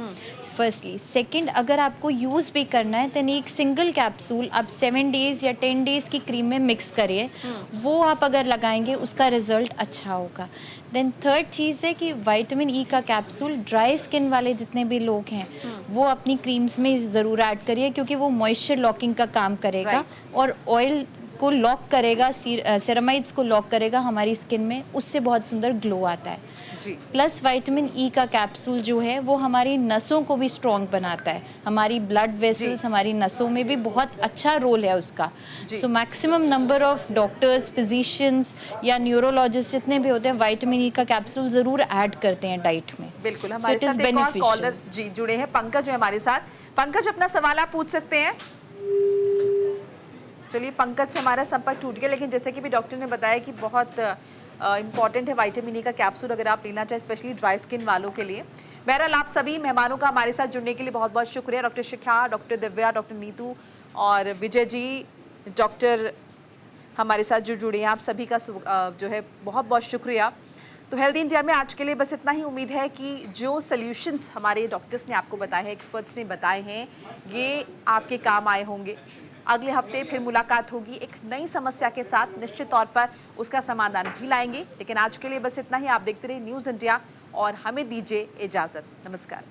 फर्स्टली। सेकंड, अगर आपको यूज़ भी करना है तो एक सिंगल कैप्सूल आप 7 डेज़ या 10 डेज़ की क्रीम में मिक्स करिए, वो आप अगर लगाएंगे उसका रिजल्ट अच्छा होगा। देन थर्ड चीज़ है कि विटामिन ई का कैप्सूल ड्राई स्किन वाले जितने भी लोग हैं वो अपनी क्रीम्स में ज़रूर ऐड करिए, क्योंकि वो मॉइस्चर लॉकिंग का काम करेगा और ऑयल को लॉक करेगा, सेरामाइड्स को लॉक करेगा हमारी स्किन में, उससे बहुत सुंदर ग्लो आता है। प्लस विटामिन ई का कैप्सूल जो है वो हमारी नसों को भी स्ट्रॉन्ग बनाता है, हमारी ब्लड वेसल्स, हमारी नसों में भी बहुत अच्छा रोल है उसका। So maximum number of doctors, physicians या न्यूरोलॉजिस्ट जितने भी होते हैं विटामिन ई का कैप्सूल ज़रूर ऐड करते हैं डाइट में। बिल्कुल, हमारे साथ एक और कॉलर जी जुड़े हैं, पंकज है हमारे साथ। पंकज, अपना सवाल आप पूछ सकते हैं। चलिए, पंकज से हमारा संपर्क टूट गया, लेकिन जैसे कि भी डॉक्टर ने बताया कि बहुत इंपॉर्टेंट है विटामिन ई का कैप्सूल अगर आप लेना चाहें, स्पेशली ड्राई स्किन वालों के लिए। बहरहाल, आप सभी मेहमानों का हमारे साथ जुड़ने के लिए बहुत बहुत शुक्रिया। डॉक्टर शिखा, डॉक्टर दिव्या, डॉक्टर नीतू और विजय जी, डॉक्टर हमारे साथ जो जुड़े हैं, आप सभी का जो है बहुत बहुत शुक्रिया। तो हेल्दी इंडिया में आज के लिए बस इतना ही। उम्मीद है कि जो सॉल्यूशंस हमारे डॉक्टर्स ने आपको बताए हैं, एक्सपर्ट्स ने बताए हैं, ये आपके काम आए होंगे। अगले हफ्ते फिर मुलाकात होगी एक नई समस्या के साथ, निश्चित तौर पर उसका समाधान भी लाएंगे। लेकिन आज के लिए बस इतना ही। आप देखते रहिए न्यूज़ इंडिया और हमें दीजिए इजाज़त। नमस्कार।